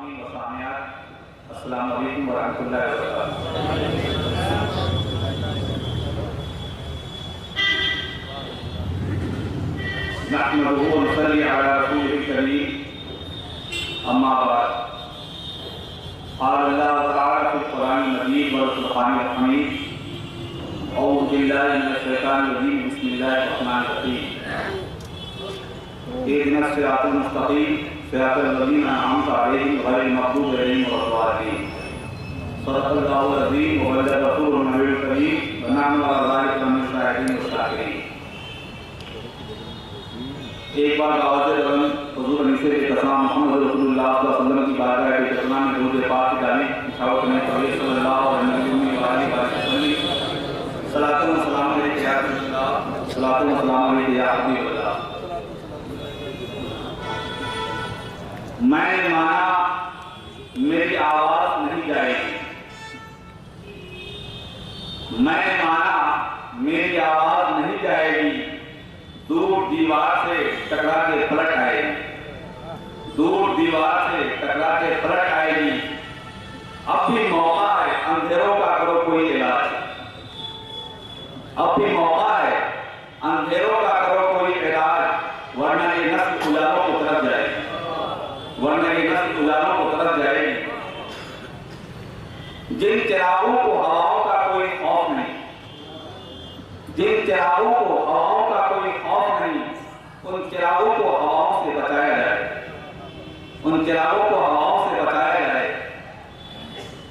سامعین و سامعات، السلام علیکم ورحمۃ اللہ وبرکاتہ۔ نحمدہ و نصلی علی رسولہ الکریم، اما بعد، قال اللہ تعالی فی القرآن المجید والفرقان الحمید، اعوذ باللہ من الشیطان الرجیم، بسم اللہ الرحمن الرحیم، اهدنا الصراط المستقیم صراط الذین انعمت علیہم غیر المغضوب علیہم ولا الضالین۔ صدق اللہ العظیم وبلغ رسولہ النبی الکریم ونحن علی ذلک من الشاہدین والشاکرین۔ ایک بار آواز بلند حضور انیسے کے قسم محمد رسول اللہ صلی اللہ علیہ وسلم کی بارگاہ کے درمیان میں درود پاک کی جانب نشاور کرنے کے صلی اللہ علیہ وسلم صلاۃ و سلام علیک یا رسول اللہ، صلاۃ و سلام علیک یا حبیب اللہ۔ میں نے مانا میری آواز نہیں جائے گی، میں نے مانا میری آواز نہیں جائے گی، دور دیوار سے ٹکرا کے پلٹ آئے گی، دور دیوار سے ٹکرا کے پلٹ آئے گی۔ اب بھی موقع ہے، اندھیروں کا کرو کوئی علاج، اب بھی موقع ہے، اندھیروں کا کرو کوئی علاج، ورنہ یہ نسل اجالوں کو طرف جائے گی، ورنہ یہ نسل اجالوں کو طرف جائے گی۔ جن چراغوں کو ہواؤں کا کوئی خوف نہیں، جن چراغوں کو ہواؤں کا کوئی خوف نہیں، ان چراغوں کو ہواؤں سے بچایا جائے، ان چراغوں کو ہواؤں سے بچایا جائے۔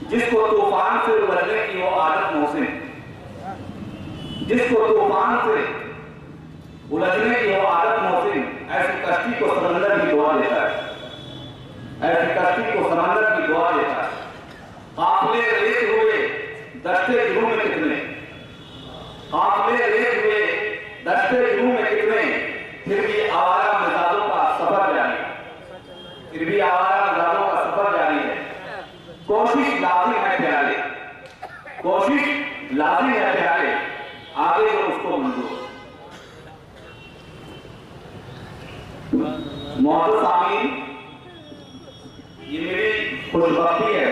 جس کو طوفان سے الجھنے کی وہ عادت محسن، جس کو طوفان سے الجھنے کی وہ عادت محسن، ایسی کشتی کو سمندر کی دعا دیتا ہے، ایسی کشتی کو سمندر کی دعا دیتا ہے۔ قافلے ریت ہوئے دشتے جنوں میں کتنے، قافلے ریت ہوئے دشتے جنوں میں کتنے، پھر بھی آوارہ مزاجوں کا سفر جاری ہے، پھر بھی آوارہ مزاجوں کا سفر جاری ہے۔ کوشش لازم ہے پیارے، کوشش لازم ہے پیارے، آگے جو اس کو منظور۔ معزز سامعین، یہ میری خوش بختی ہے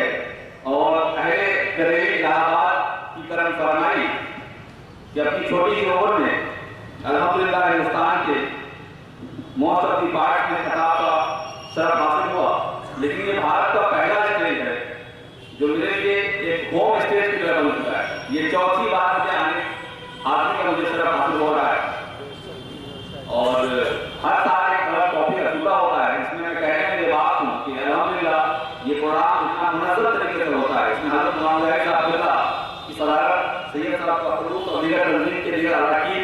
اور اہل بریلی الہ آباد کی کرم فرمائی کہ اپنی چھوٹی سی عمر میں الحمدللہ ہندوستان کے موسیقی پارٹ میں خطاب کا شرف حاصل ہوا، لیکن یہ بھارت کا پہلا اسٹیج ہے جو میرے لیے ایک ہوم اسٹیج کی طرح بن چکا ہے۔ یہ چوتھی بار مجھے آنے کا مجھے شرف حاصل ہو رہا ہے، اور ہر سال ایک الگ ٹاپک رکھا ہوتا ہے۔ اس میں کہنے میں یہ بات ہوں کہ الحمدللہ یہ پروگرام اتنا منظم طریقے سے ہوتا ہے، اس میں حضرت مولانا ظاہر صاحب کی صدارت، سید صاحب کا خلوص اور دیگر تنظیم کے دیگر اراکین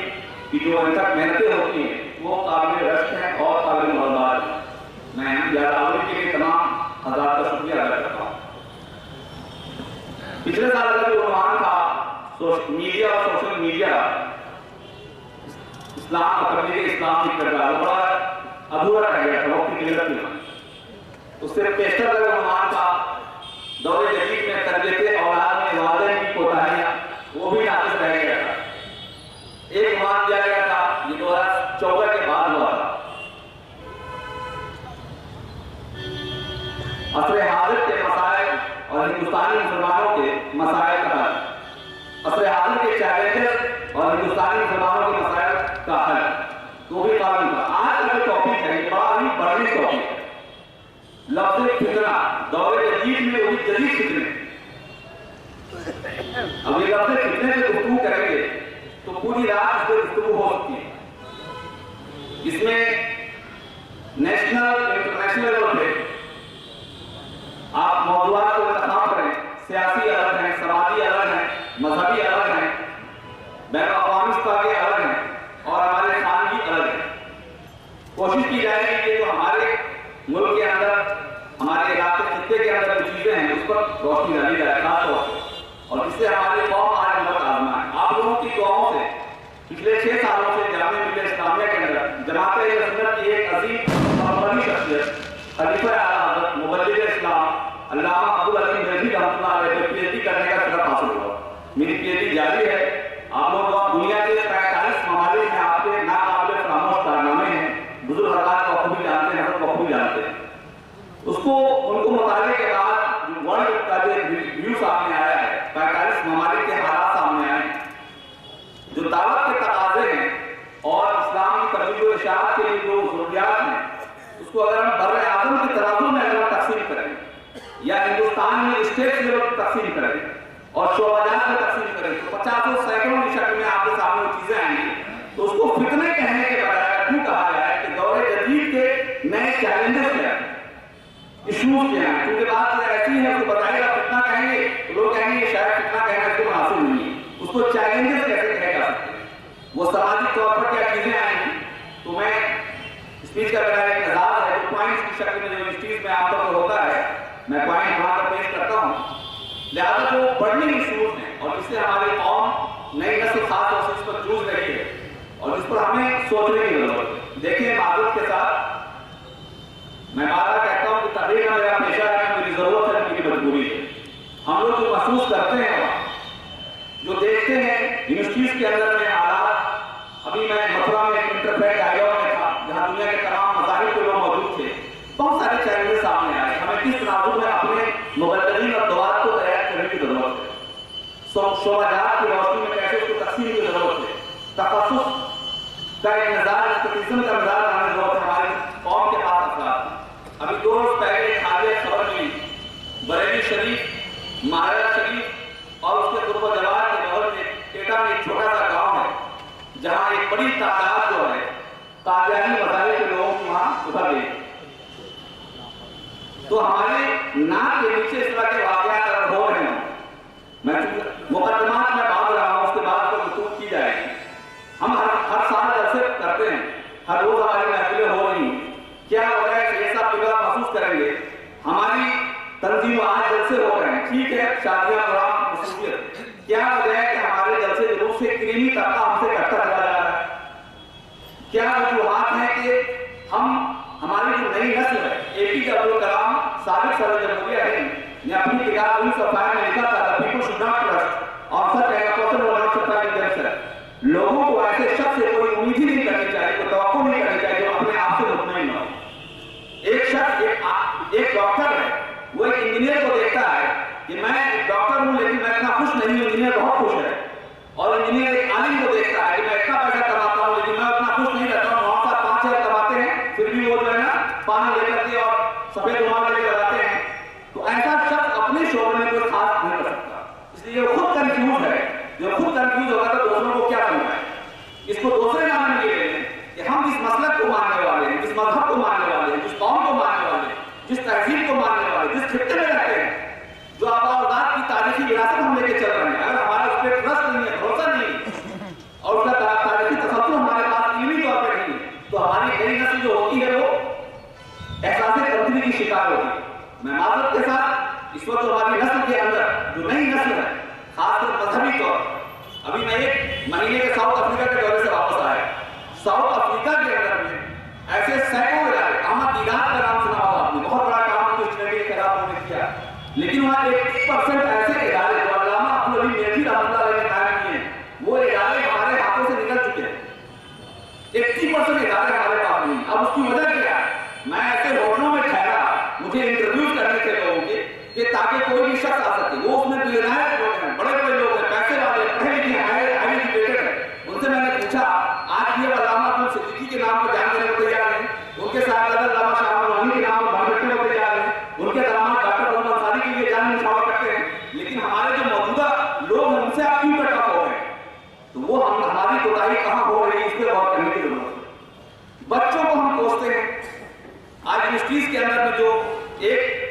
کی جو ان تک محنتیں ہوتی ہیں وہ قابل رشک ہیں اور قابل محبت ہیں۔ میں یاد آوری کے لیے تمام حضرات کا شکریہ ادا کرتا ہوں۔ پچھلے سال کا جو عنوان تھا میڈیا اور سوشل میڈیا، اسلام اور تبلیغ اسلام کی کردار، بڑا ادھورا رہ گیا تھا وقت کی قلت میں۔ اس سے پیشتر کا عنوان تھا دور جدید میں تربیت اولاد میں والدین کی کوتاہیاں، وہ بھی ناقص رہ گیا تھا۔ ایک عنوان دیا گیا تھا، یہ 2014 کے بعد ہوا تھا، عصر حاضر کے مسائل اور ہندوستانی مسلمانوں کے مسائل کا حل، عصر حاضر کے چیلنجز اور ہندوستانی مسلمانوں کے مسائل کا حل، تو بھی قابل تھا۔ آج کا جو ٹاپک ہے یہ بڑا ہی بڑی ٹاپک ہے، لفظ فتنہ، دور جدید میں وہی جدید فتنے۔ اب یہ لفظ فتنے سے گفتگو کریں گے تو پوری رات اس پر گفتگو ہو سکتی ہے۔ اس میں نیشنل انٹرنیشنل لیول پہ آپ موضوعات کو انتخاب کریں، سیاسی الگ ہیں، سماجی الگ ہیں، مذہبی الگ ہیں، بین الاقوامی سطح الگ ہیں، اور ہمارے خانگی الگ ہیں۔ کوشش کی جائے گی کہ جو ہمارے ملک کے اندر، ہمارے علاقے خطے کے اندر جو چیزیں ہیں اس پر روشنی ڈالی جائے خاص طور سے، اور اس سے ہماری قوم آج بہت آزما ہے۔ آپ لوگوں کی دعاؤں سے پچھلے 6 سالوں سے جامعہ ملیہ اسلامیہ کے اندر جماعت اہل سنت کی ایک عظیم اور بڑی شخصیت خلیفہ اعلیٰ حضرت مبلغ اسلام علامہ ابوالعلیم بریلوی رحمۃ اللہ علیہ کو پی ایچ ڈی کرنے کا شرف حاصل ہوا۔ میری پی ایچ ڈی جاری ہے۔ آپ لوگ دنیا کے 45 ممالک میں آپ کے ناقابل فراموش کارنامے ہیں، بزرگ حضرات کو خوبی جانتے ہیں، حضرت کو خوبی جانتے ہیں۔ اس کو ان کو مطالعہ اگر ہم بر اعظم کے ترازو میں اگر ہم تقسیم کریں یا ہندوستان میں اسٹیٹ لیول پر تقسیم کریں اور شعبات میں تقسیم کریں تو 50 سینکڑوں کی شکل میں آپ کے سامنے وہ چیزیں آئیں گی. تو اس کو فتنے کہنے کے بجائے کیوں کہا جائے کہ دور جدید کے نئے چیلنجز کیا ہیں, ایشوز کیا ہیں, کیونکہ بات ایسی ہے اس کو بتائے گا فتنہ کہیں گے تو لوگ کہیں گے شاید فتنہ کہنا اس کو مناسب نہیں ہے, اس کو چیلنجز کیسے کہے جا سکتے ہیں, وہ سماجی طور پر کیا چیزیں آئیں گی. تو میں اسپیچ کا میرا ایک مزاج ہے جو پوائنٹس کی شکل میں جو اسپیچ میں عام طور پر ہوتا ہے میں پوائنٹ وہاں پر پیش کرتا ہوں. لہٰذا جو بڑھنی ایشوز ہیں اور جس سے ہماری قوم نئی نسل خاص طور سے اس پر جوجھ رہی ہے اور جس پر ہمیں سوچنے کی ضرورت ہے. دیکھیں معذرت کے ساتھ میں بار بار کہتا ہوں کہ تحریر کا میرا پیشہ ہے, میری ضرورت ہے, میری مجبوری ہے. ہم لوگ جو محسوس کرتے ہیں جو دیکھتے ہیں یونیورسٹیز کے اندر میں حالات, ابھی میں متھرا میں انٹرفیٹ ڈائیلاگ میں تھا جہاں دنیا کے تمام مذاہب کے لوگ موجود تھے, بہت سارے چیلنجز سامنے آئے. ہمیں کس تناظر میں اپنے مبلغین اور دعات کو تیار کرنے کی ضرورت ہے, شعبات کی روشنی میں کیسے اس کو تقسیم کی ضرورت ہے, تخصص کا ایک مزاج, قسم کا مزاج لانے کی ضرورت ہے ہماری قوم کے پاس افراد. ابھی 2 روز پہلے حالیہ خبر ملی بریلی شریف, مہاراشٹر شریف اور اس کے قرب و جوار کے بغل میں ایٹا میں ایک چھوٹا سا گاؤں ہے جہاں ایک بڑی تعداد جو ہے قادیانی مذاہب کے لوگوں کی وہاں ابھر گئی. تو ہمارے ناک کے نیچے اس طرح کے واقعات اگر ہو رہے ہیں, میں مقدمات میں باندھ رہا ہوں, اس کے بعد کو رسوخ کی جائے گی. ہم ہر سال جلسے کرتے ہیں, ہر روز ہماری محفلیں ہو رہی ہیں. کیا ہو رہا ہے کہ ایسا پروگرام محسوس کریں گے ہماری تنظیم آج جلسے ہو رہے ہیں, ٹھیک ہے شادیاں پروگرام مصروفیت, کیا ہو رہا ہے کہ ہمارے جلسے ضرور سے کریمی طبقہ ہم سے کٹتا چلا جا رہا ہے. کیا وجوہات ہیں کہ ہماری جو نئی نسل ہے, APJ عبدالکلام سابق صدر جمہوریہ ہند نے اپنی کتاب 1905 میں لکھا تھا people should not trust on such a person who not supply themselves. لوگوں کو ایسے شخص سے کوئی امید ہی نہیں کرنی چاہیے, کوئی توقع نہیں کرنی چاہیے جو اپنے آپ سے مطمئن ہو. ایک شخص ایک ڈاکٹر ہے, وہ ایک انجینئر کو دیکھتا ہے کہ میں ایک ڈاکٹر ہوں لیکن میں اتنا خوش نہیں ہوں, انجینئر بہت خوش ہے. اور انجینئر ایک عالم کو دیکھتا ہے کہ میں اتنا پیسہ کماتا ہوں لیکن میں اتنا خوش نہیں رہتا ہوں, وہاں سے 5,000 کماتے ہیں پھر بھی وہ جو ہے نا پانی لے کر کے اور سفید رومال لے کے لگاتے ہیں. تو ایسا شخص اپنے شعبے میں کوئی خاص نہیں کر سکتا, اس لیے خود کنفیوز ہے. جو خود کنفیوز ہوگا تو دوسروں کو کیا سمجھائے. اس کو دوسرے نام میں یہ لیں کہ ہم جس مسلک کو ماننے والے ہیں, جس مذہب کو ماننے والے ہیں, جس قوم کو ماننے والے ہیں, جس تہذیب کو ماننے والے ہیں, جس خطے میں رہتے ہیں, جو آبا اجداد کی تاریخی وراثت ہم لے کے چل رہے ہیں, اگر ہمارا اس پہ ٹرسٹ نہیں ہے, بھروسہ نہیں ہے اور اس کا تاریخی تصور ہمارے پاس علمی طور پہ نہیں ہے, تو ہماری نئی نسل جو ہوتی ہے وہ احساس کمتری کی شکار ہوتی ہے. میں معذرت کے ساتھ اس وقت ہماری نسل کے اندر جو نئی نسل ہے خاص کر مذہبی طور, ابھی میں 1 مہینے کے ساؤتھ افریقہ کے دورے سے واپس آیا. ساؤتھ افریقہ کے اندر میں ایسے سینکڑوں ادارے, احمد دیدات کا نام سنا ہوگا آپ نے, بہت بڑا کام اسٹیڈی کے خلاف انہوں نے کیا, لیکن وہاں 80% ایسے ادارے جو علامہ عبدالعلی میٹھی رحمۃ اللہ علیہ نے قائم کیے ہیں, وہ ادارے ہمارے ہاتھوں سے نکل چکے ہیں. 80% ادارے ہمارے پاس نہیں. اب اس کی وجہ کیا ہے, میں ایسے ہوٹلوں میں ٹھہرا, مجھے انٹرویو کرنے تھے لوگوں کے کہ تاکہ کوئی بھی شخص آ سکے, وہ اس میں بلینئر لوگ ہیں, بڑے بڑے لوگ ہیں, پیسے والے, پڑھے لکھے, ہائی ایجوکیٹڈ ہیں. ان سے میں نے پوچھا آج یہ علامہ عبد الصدیقی کے نام کو جان دینے کو تیار ہیں, ان کے ساتھ علامہ شاہ الولی کے نام کو بھر بیٹھنے کو تیار ہیں, ان کے داماد ڈاکٹر محمد انصاری کے لیے جان نشاور کرتے ہیں, لیکن ہمارے جو موجودہ لوگ ہیں ان سے آپ کیوں کٹ آف ہو گئے. تو وہ ہماری کوتاہی کہاں ہو رہی ہے, اس پہ غور کرنے کی ضرورت ہے. بچوں کو ہم کوستے ہیں آج یونیورسٹیز کے اندر میں جو ایک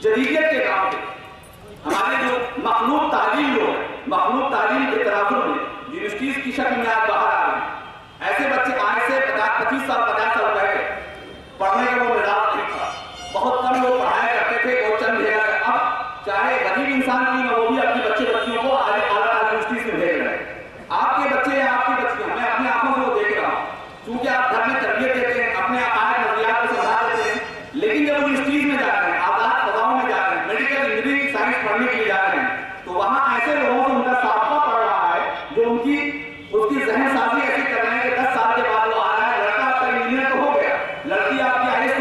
جدیدیت کے نام پہ ہمارے جو مخلوق تعلیم جو ہے, مخلوق تعلیم کے تناظر میں یونیورسٹیز کی شکل میں آج باہر آ رہے ہیں. ایسے بچے آج سے 25 سال پہلے پڑھنے کا وہ مزاج نہیں تھا, بہت کم لوگ پڑھایا کرتے تھے, اور چند بھیجا. اب چاہے غریب انسان کی وہ بھی اپنی بچیوں کو اعلیٰ یونیورسٹیز میں بھیج رہے ہیں. آپ کے بچے یا آپ کی بچیاں, میں اپنی آنکھوں سے وہ دیکھ رہا ہوں, کیونکہ آپ گھر میں تربیت دیتے ہیں, اپنے عقائد نظریات کو سمجھا دیتے ہیں, لیکن جب وہ یونیورسٹیز میں جا رہے ہیں, آزاد فضاؤں میں جا رہے ہیں, میڈیکل انجینئرنگ سائنس پڑھنے کے لیے جا رہے ہیں, تو وہاں ایسے لوگوں سے ان کا سابقہ پڑ رہا ہے جو اس کی ذہن سازی ایسی کر رہے ہیں کہ 10 سال کے بعد وہ آ رہا ہے, لڑکا آپ کا انجینئر تو ہو گیا, لڑکی آپ کی IAS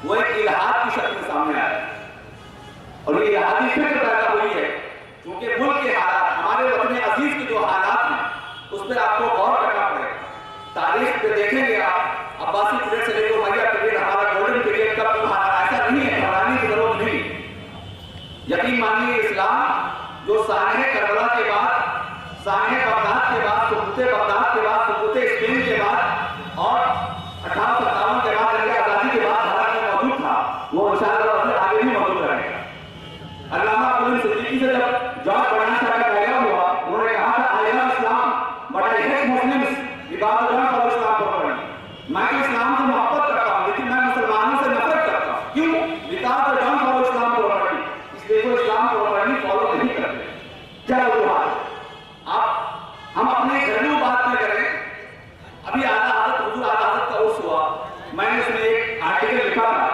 وہ ایک الہاد کی شکل میں سامنے آیا ہے اور یہ الہادی فکر پیدا ہوئی ہے کیونکہ ملک کے حالات، ہمارے وطن عزیز کے جو حالات ہیں اس پر آپ کو غور کرنا پڑے گا۔ تاریخ پہ دیکھیں گے آپ، عباسی پیریڈ سے لے کے امویہ پیریڈ ہمارا گولڈن پیریڈ کا ایسا نہیں ہے، گھبرانے کی ضرورت نہیں۔ یقین مانیے اسلام جو سانحہ کربلا کے بعد، سانحہ بغداد کے بعد، سقوط بغداد کے بعد، سقوط اسپین کے بعد اور 1857 کے بعد جنگ آزادی کے بعد بھارت میں موجود تھا، وہ انشاءاللہ آگے بھی موجود رہے گا۔ علامہ قلم صدیقی سے جب جان بڑھانا صاحب کا پیدا ہوا، انہوں نے کہا تھا I love Islam but I hate Muslims because I don't follow Islam properly۔ میں تو اسلام سے محبت کرتا ہوں لیکن میں مسلمانوں سے نفرت کرتا ہوں، کیوں؟ because I don't follow Islam properly، اس لیے وہ اسلام properly فالو نہیں کرتے۔ کیا وجوہات؟ ہم اپنے گھریلو بات میں کریں، ابھی اعلیٰ حضرت حضور اعلیٰ حضرت کا عرس ہوا، میں نے اس میں ایک آرٹیکل لکھا تھا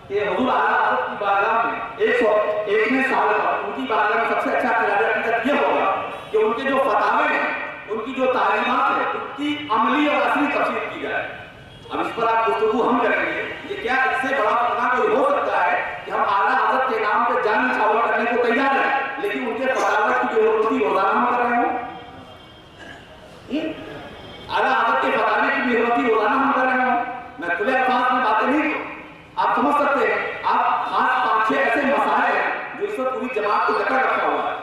کہ حضور اعلیٰ حضرت کی بارگاہ میں 101ویں سال پر ان کی بارگاہ میں سب سے اچھا خراج عقیدت یہ ہوگا کہ ان کے جو فتاوے ہیں، ان کی جو تعلیمات ہیں، ان کی عملی اور اصلی تفسیر کی جائے۔ اب اس پر آپ گفتگو ہم کریں گے، یہ کیا اس سے بڑا فتنہ کوئی ہو سکتا ہے کہ ہم اعلیٰ حضرت کے نام پہ جان نچھاور کرنے کو تیار ہیں لیکن ان کے فتاوے کی جو روزی روزانہ ہم کر رہے ہوں؟ اعلیٰ حضرت کے فتاوے کی بے حرمتی روزانہ ہم کر رہے ہوں؟ میں کھلے الفاظ میں باتیں نہیں، آپ سمجھ سکتے ہیں، آپ خاص 5-6 ایسے مسائل ہیں جو اس وقت پوری جماعت کو جکڑ رکھا ہوا ہے،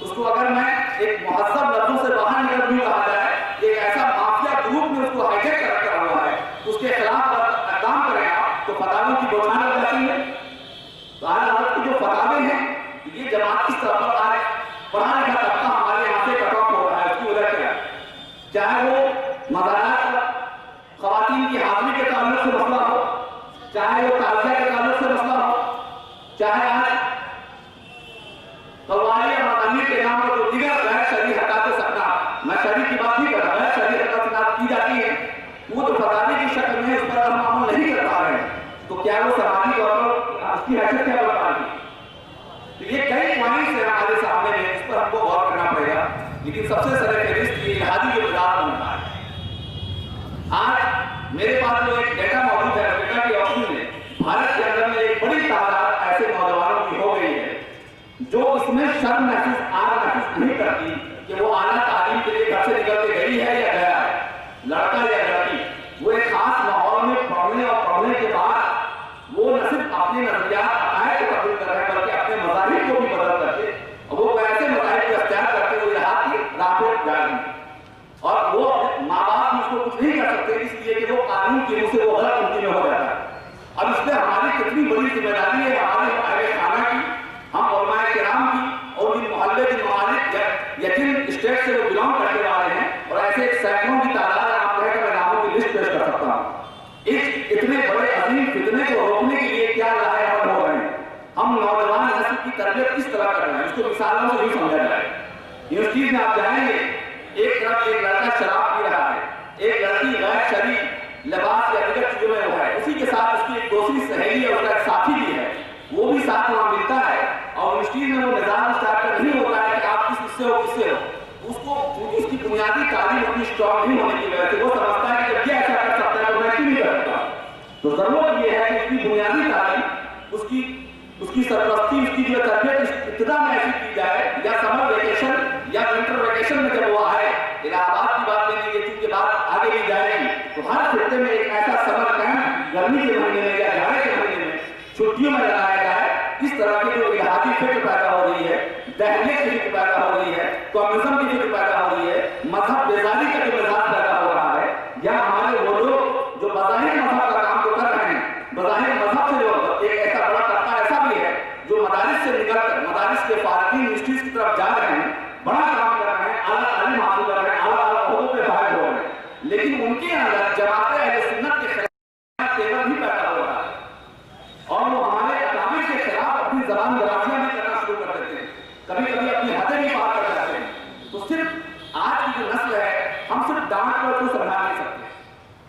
اس کو اگر میں ایک مہذب لفظوں سے باہر نکل بھی کہا جائے، ایک ایسا مافیا گروپ نے اس کو ہائی جیک کر رکھا ہوا ہے، اس کے خلاف اقدام کریں آپ تو فتاووں کی بوچھان لگ جاتی ہے۔ تو اعلیٰ حضرت کے جو فتاوے ہیں یہ جماعت کس طرح پر آئے، پڑھا لکھا طبقہ ہمارے یہاں سے کٹ آف ہو رہا ہے، اس کی وجہ کیا ہے؟ چاہے وہ مزارات خواتین کی حاضری کے تعلق سے مسئلہ ہو، چاہے وہ تعزیہ کے تعلق سے مسئلہ ہو، چاہے آج قوالی اور مدنی کے نام پر جو دیگر غیر شرعی حرکات سکتا، میں شرعی کی بات نہیں کر رہا، غیر شرعی حرکات کی جاتی ہے، وہ جو فتاوی کی شکل میں اس پر ہم عمل نہیں کر پا رہے ہیں، تو کیا وہ سماجی طور پر اس کی حیثیت کیا بتا رہی؟ تو یہ کئی پوائنٹس ہیں ہمارے سامنے میں، اس پر ہم کو غور کرنا پڑے گا، لیکن سب سے سر فہرست یہ الہادی جو مزاج بن رہا ہے۔ آج میرے پاس جو ایک ڈیٹا موجود ہے ڈیٹا کی آپشن میں، بھارت کے اندر میں ایک بڑی تعداد ایسے نوجوانوں کی ہو گئی ہے جو اس میں شرم محسوس نہیں کرتی کہ وہ اعلیٰ تعلیم کے لیے گھر سے نکل کے گئی ہے یا گیا ہے، لڑکا یا لڑکی، وہ ایک خاص ماحول میں پڑھنے اور پڑھنے کے بعد وہ نہ صرف اپنے نظریات عقائد کو تبدیل کر رہے ہیں بلکہ اپنے مذاہب کو بھی بدل کر کے وہ ایسے مذاہب کو اختیار کرتے ہوئے الہاد کی راہ پہ جا رہے ہیں اور وہ ماں باپ اس کو کچھ نہیں کر سکتے اس لیے کہ وہ قانون کی روح سے وہ غلط امتی میں ہو جاتا ہے۔ اب اس میں ہماری کتنی بڑی ذمہ داری ہے ہمارے اہل خانہ کی، ہم علماء کرام کی اور ان محلے کے ممالک یقین اسٹیٹ سے وہ بلانگ کرنے والے ہیں اور ایسے سینکڑوں کی تعداد آپ کہہ کر میں ناموں کی لسٹ پیش کر سکتا ہوں۔ اس اتنے بڑے عظیم فتنے کو روکنے کے لیے کیا راہ حل ہو رہے ہیں؟ ہم نوجوان نسل کی تربیت کس طرح کر رہے ہیں؟ اس کو مثالوں سے بھی سمجھا جائے۔ یونیورسٹیز میں آپ جائیں گے، ایک طرف ایک لڑکا شراب پی رہا ہے، ایک لڑکی غیر شرعی لباس یا دیگر چیزوں میں وہ ہے، اسی کے ساتھ اس کی ایک دوسری سہیلی اور اس کا ایک ساتھی بھی ہے، وہ بھی ساتھ وہاں ملتا ہے اور یونیورسٹیز میں وہ نظام اسٹارٹ کر نہیں ہوتا ہے کہ آپ کس سے ہو کس سے ہو، اس کو چونکہ اس کی بنیادی تعلیم اتنی اسٹرانگ نہیں ہونے کی وجہ سے وہ سمجھتا ہے کہ جب یہ ایسا کر سکتا ہے تو میں کیوں نہیں کر سکتا۔ تو ضرورت یہ ہے کہ اس کی بنیادی تعلیم، اس کی سرپرستی، اس کی جو تربیت ابتدا میں ایسی کی جائے، یا سمر ویکیشن یا ونٹر ویکیشن میں جب وہ آئے، الہ آباد کی بات نہیں ہے کیونکہ بات آگے بھی جائے گی، تو ہر خطے میں ایک ایسا سمر کیمپ گرمی کے مہینے میں یا جاڑے کے مہینے میں چھٹیوں میں لگایا جائے، اس طرح کی جو الہادی فکر پیدا ہو رہی ہے، دہلیت کی فکر پیدا ہو رہی ہے، کمیونزم کی فکر پیدا ہو رہی ہے، مذہب بیزاری کا جو مزاج پیدا ہو رہا ہے، یا ہمارے وہ لوگ جو بظاہر مذہب کا کام تو کر رہے ہیں، بظاہر مذہب سے جو ایک ایسا بڑا طبقہ ایسا بھی ہے جو مدارس سے نکل کر مدارس کے فارغین یونیورسٹیز کی طرف جا رہے ہیں، بڑا کام کر رہے ہیں، اعلیٰ تعلیم حاصل کر رہے ہیں، اعلیٰ عہدوں پہ فائز ہو رہے ہیں، لیکن ان کے اندر جماعت اہل سنت کے خلاف تیور بھی پیدا ہو رہا ہے اور وہ ہمارے اقامے کے خلاف اپنی زبان درازیاں بھی کرنا شروع کر دیتے ہیں، کبھی کبھی اپنی حدیں بھی پار کر جاتے ہیں۔ تو صرف آج کی جو نسل ہے ہم صرف ڈانٹ کر اس کو سمجھا نہیں سکتے،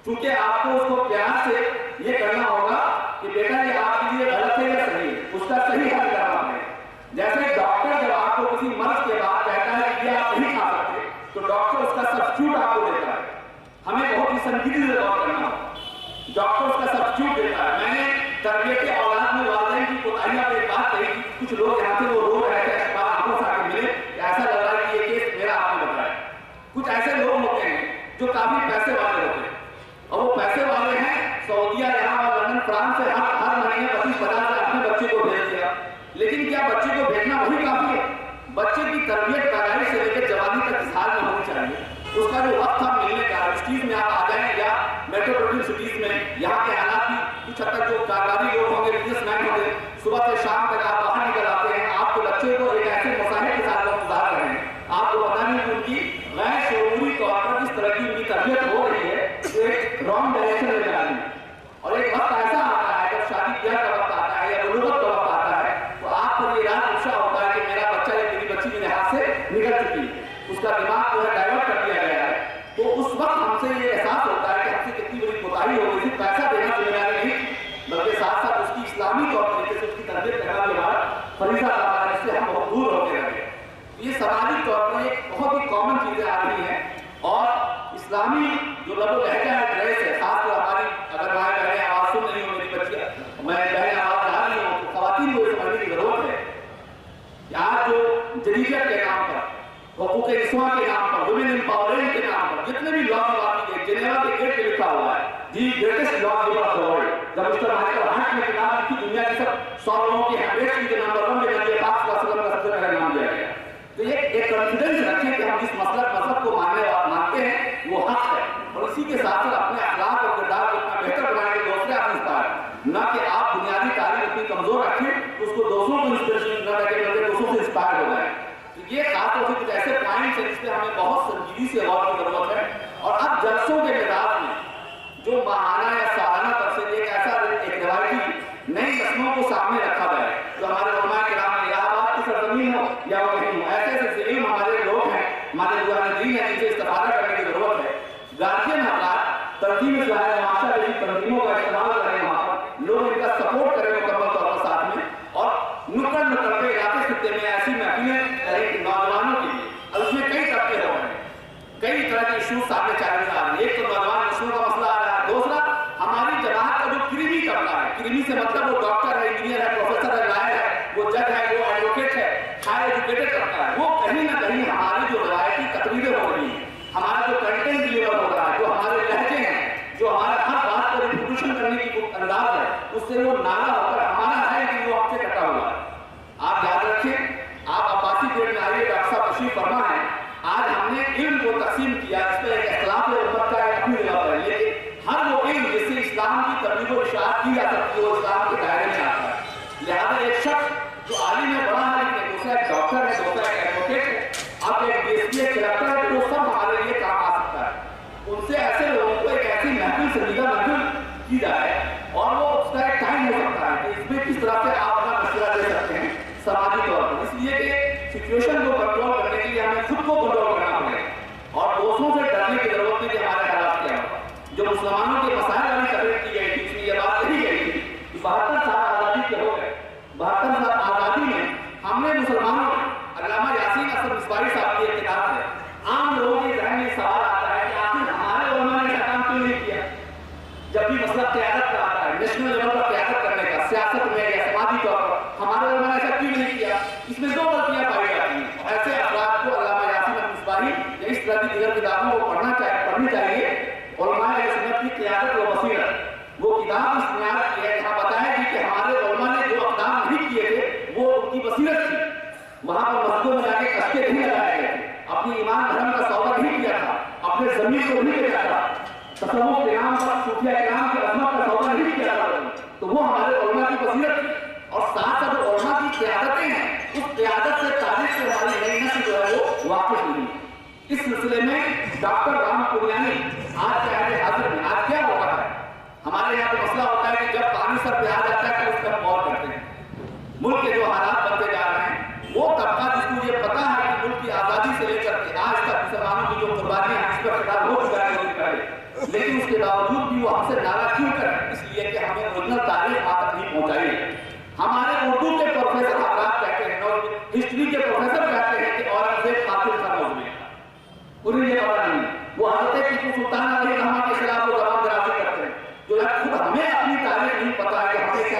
چونکہ آپ کو اس کو پیار سے یہ کرنا ہوگا کہ بیٹا یہ آپ کے لیے غلط ہے یا صحیح ہے، اس کا صحیح حل کرنا ہے۔ جیسے ڈاکٹر جب آپ کو کسی مرض کے بعد کہتا ہے کہ یہ آپ نہیں کھا سکتے تو ڈاکٹر اس کا سبسٹیوٹ آپ کو دیتا ہے، ہمیں بہت ہی سنجیدگی سے غور کرنا ہوگا، ڈاکٹر اس کا سبسٹیوٹ دیتا ہے۔ میں نے تربیت اولاد میں والدین کی کوتاہیاں پہ ایک بات کہی، کچھ لوگ یہاں سے وہ رو رہے تھے اخبار آنکھوں سے آگے ملے کہ ایسا لگ رہا ہے کہ یہ کیس میرا آپ نے بتایا. کچھ ایسے لوگ ہوتے ہیں جو کافی پیسے والے ہوتے ہیں اور وہ پیسے والے ہیں سعودیہ یہاں اور لندن فرانس سے ہر مہینے 25-50 سے اپنے بچے کو بھیج دیا. لیکن کیا بچے کو بھیجنا وہی کافی ہے؟ بچے کی تربیت پیدائش سے لے کر جوانی تک اس حال میں ہونی چاہیے. اس کا جو وقت تھا ملنے کا سٹیز میں آپ آ جائیں یا میٹروپولیٹن سٹیز میں یہاں کے حالات بھی کچھ حد تک جو کاروباری لوگ ہوں گے بزنس مین ہوں گے صبح سے شام تک آپ باہر نکل آتے ہیں آپ کے بچے کو ایک ایسے مسائل کے ساتھ وقت گزار رہے ہیں آپ کو پتہ نہیں کہ ان کی غیر شعوری طور پر کس طرح کی ان کی تربیت ہو رہی ہے جو ایک رانگ ڈائریکشن میں جا رہی ہے. اور ایک وقت ایسا آتا ہے جب شادی بیاہ کا وقت آتا ہے یا بلوغت کا وقت آتا ہے تو آپ پر یہ یاد افشا ہوتا ہے کہ میرا بچہ یا میری بچی میرے ہاتھ سے نکل چکی ہے اس کا دماغ جو ہے ڈائیورٹ کر دیا گیا ہے. تو اس وقت ہم سے یہ احساس ہوتا ہے کہ ہم سے کتنی بڑی کوتاہی ہو گئی. پیسہ دینا ذمہ داری نہیں بلکہ ساتھ ساتھ اس کی اسلامی طور طریقے سے اس کی تربیت کرنا بھی ہمارا فریضہ رہا ہے. اس سے ہم بہت دور ہوتے رہے. یہ سماجی طور پر ایک بہت ہی کامن چیزیں آ رہی ہیں اور اسلامی جو لب و لہجہ ہے ڈریس ہے خاص طور ہماری اگر مائیں بہنیں آواز سن رہی ہوں میری بچیاں میں بہنیں آواز جا رہی ہوں تو خواتین کو یہ سمجھنے کی ضرورت ہے کہ آج جو جدیدیت کے نام پر حقوق نسواں کے نام پر ویمن امپاورمنٹ کے نام پر جتنے بھی لاز بات کی گئے جنیوا کے گیٹ پہ لکھا ہوا ہے the greatest law giver of the world. جب مسٹر مائیکل ہنٹ نے کتاب لکھی دنیا کی سب 100 لوگوں کی 100 کی نمبر 1 میں نبی پاک صلی اللہ علیہ وسلم کا سب سے پہلا نام دیا گیا. تو یہ ایک کانفیڈنس رکھیں کہ ہم جس مسلک مذہب کو مانتے ہیں وہ حق ہے اور اسی کے ساتھ ساتھ اپنے اخلاق اور کردار کو اتنا بہتر بنائیں کہ دوسرے آپ انسپائر نہ کہ آپ بنیادی تعلیم اتنی کمزور رکھیں اس کو دوسروں کو انسپریشن نہ رکھیں بلکہ دوسروں سے انسپائر ہو جائیں. یہ خاص طور سے کچھ ایسے پوائنٹس ہیں جس پہ ہمیں بہت سنجیدگی سے غور کی ضرورت ہے. اور اب جلسوں کے مزاج میں جو ماہانہ یا سالانہ طرف سے ایک ایسا ایک روایتی نئی رسموں کو سامنے رکھا گیا ہے جو ہمارے علماء کرام نے الہ آباد کی سرزمین ہو یا وہ کہیں ایسے ایسے ذہین ہمارے لوگ ہیں ہمارے دعائیں دین ہیں جن سے استفادہ کرنے کی ضرورت ہے. گارجین حضرات تنظیم اصلاح معاشرہ جیسی تنظیموں کا استعمال کریں وہاں پر لوگ ان کا سپورٹ کریں مکمل طور پر ساتھ میں اور نکڑ نکڑ پہ علاقے خطے میں ایسی محفلیں کریں نوجوانوں کے لیے. اور اس میں کئی طبقے ہو رہے ہیں کئی طرح کے ایشوز سامنے چیلنج آ رہے ہیں. ایک تو نوجوان نسلوں کا مسئلہ آ رہا ہے. دوسرا ہماری جماعت کا جو کریمی طبقہ ہے کریمی سے مطلب وہ ڈاکٹر ہے انجینئر ہے پروفیسر ہے لائر ہے وہ جج ہے وہ ایڈوکیٹ ہے ہائی ایجوکیٹڈ طبقہ ہے وہ کہیں نہ کہیں ہماری جو روایتی تقریریں ہو رہی ہیں ہمارا جو کنٹینٹ ڈلیور ہو رہا ہے جو ہمارے لہجے ہیں جو ہمارا ہر بات کو ریپروڈکشن کرنے کی انداز ہے اس سے وہ نالا ہو کر ہمارا ہے کہ وہ ہم سے کٹا ہوا ہے. آپ یاد رکھیں آپ عباسی پیڑ میں آئیے ڈاکٹر صاحب تشریف فرما ہے. آج ہم نے علم کو تقسیم کیا اس پہ ایک اختلاف امت کا ایک اپنی جگہ پر ہے لیکن ہر وہ علم جس سے اسلام کی تبلیغ و اشاعت کی جا سکتی ہے وہ اسلام کے دائرے میں آتا ہے. لہٰذا ایک شخص جو عالم ہے بڑا ہے لیکن دوسرا ایک ڈاکٹر ہے دوسرا ایک ایڈوکیٹ ہے اب ایک ڈی ایس پی ایک کلکٹر ہے تو سب ہمارے لیے کام آ سکتا ہے. ان سے ایسے لوگوں کو ایک ایسی محفل سنجیدہ محفل کی جائے اور وہ اس کا ایک ٹائم ہو سکتا ہے کہ اس میں کس طرح سے آپ اپنا مشورہ دے سکتے ہیں سماجی طور پر. اس لیے کہ سچویشن کو کنٹرول کرنے کے لیے ہمیں خود کو کنٹرول کرنا پڑے گا اور دوستوں سے ڈرنے کی ضرورت نہیں کہ ہمارے حالات کیا ہو. جو مسلمانوں کے مسائل والی تقریر کی گئی تھی اس میں یہ بات کہی گئی تھی کہ 72 سال آزادی کے ہو گئے 72 سال آزادی میں ہم نے مسلمانوں علامہ یاسین اسد مصباحی صاحب کی ایک کتاب ہے عام لوگوں کے ذہن میں سوال آتا ہے کہ آخر ہمارے علماء نے ایسا کام کیوں نہیں کیا. جب بھی مسئلہ قیادت کا آتا ہے نیشنل لیول پر قیادت کرنے کا سیاست میں یا سماجی طور پر ہمارے علماء نے ایسا کیوں نہیں کیا. اس میں 2 غلطیاں پائی جاتی ہیں. ایسے افراد کو علامہ یاسین اسد مصباحی یا اس طرح کی دیگر کتابوں کو پڑھنی چاہیے. علماء سنت کی قیادت و بصیرت وہ کتاب اس بنیاد کی ہے جہاں بتایا گیا کہ ہمارے علماء نے جو اقدام نہیں کیے تھے وہ ان کی بصیرت تھی. وہاں پر مسجدوں میں جا کے کشتے نہیں لگائے گئے تھے اپنی ایمان دھرم کا سودا نہیں کیا تھا اپنے زمین کو نہیں بیچا تھا تصوف کے نام پر صوفیہ کے نام کی عظمت کا سودا نہیں کیا تھا. تو وہ ہمارے علماء کی بصیرت تھی اور ساتھ ساتھ علماء کی قیادتیں ہیں اس قیادت سے تاریخ سے ہماری نئی نسل جو ہے وہ واقف نہیں. اس سلسلے میں ڈاکٹر رام پوریانی آج کے عہد حاضر میں آج کیا ہوتا ہے ہمارے یہاں تو مسئلہ ہوتا ہے کہ جب پانی سر پہ آ جاتا ہے تو اس پر غور کرتے ہیں. ملک کے جو حالات بنتے جا رہے ہیں وہ طبقہ جس کو یہ پتا ہے کہ ملک کی آزادی سے لے کر کے آج تک مسلمانوں کی جو قربانیاں ہیں اس پر خطاب ہو چکا ہے بہت پہلے لیکن اس کے باوجود بھی وہ ہم سے ناراض کیوں کریں. اس لیے کہ ہمیں اوریجنل تاریخ وہاں تک نہیں پہنچائی ہے. ہمارے اردو کے پروفیسر حضرات کہتے ہیں اور ہسٹری کے پروفیسر کہتے ہیں کہ اورنگزیب قاتل تھا موضوع انہیں یہ پتا نہیں. وہ حضرت ٹیپو سلطان علی رحمہ کے خلاف وہ زبان درازی کرتے ہیں جو خود ہمیں اپنی تاریخ نہیں پتا ہے کہ ہمیں کیا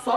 100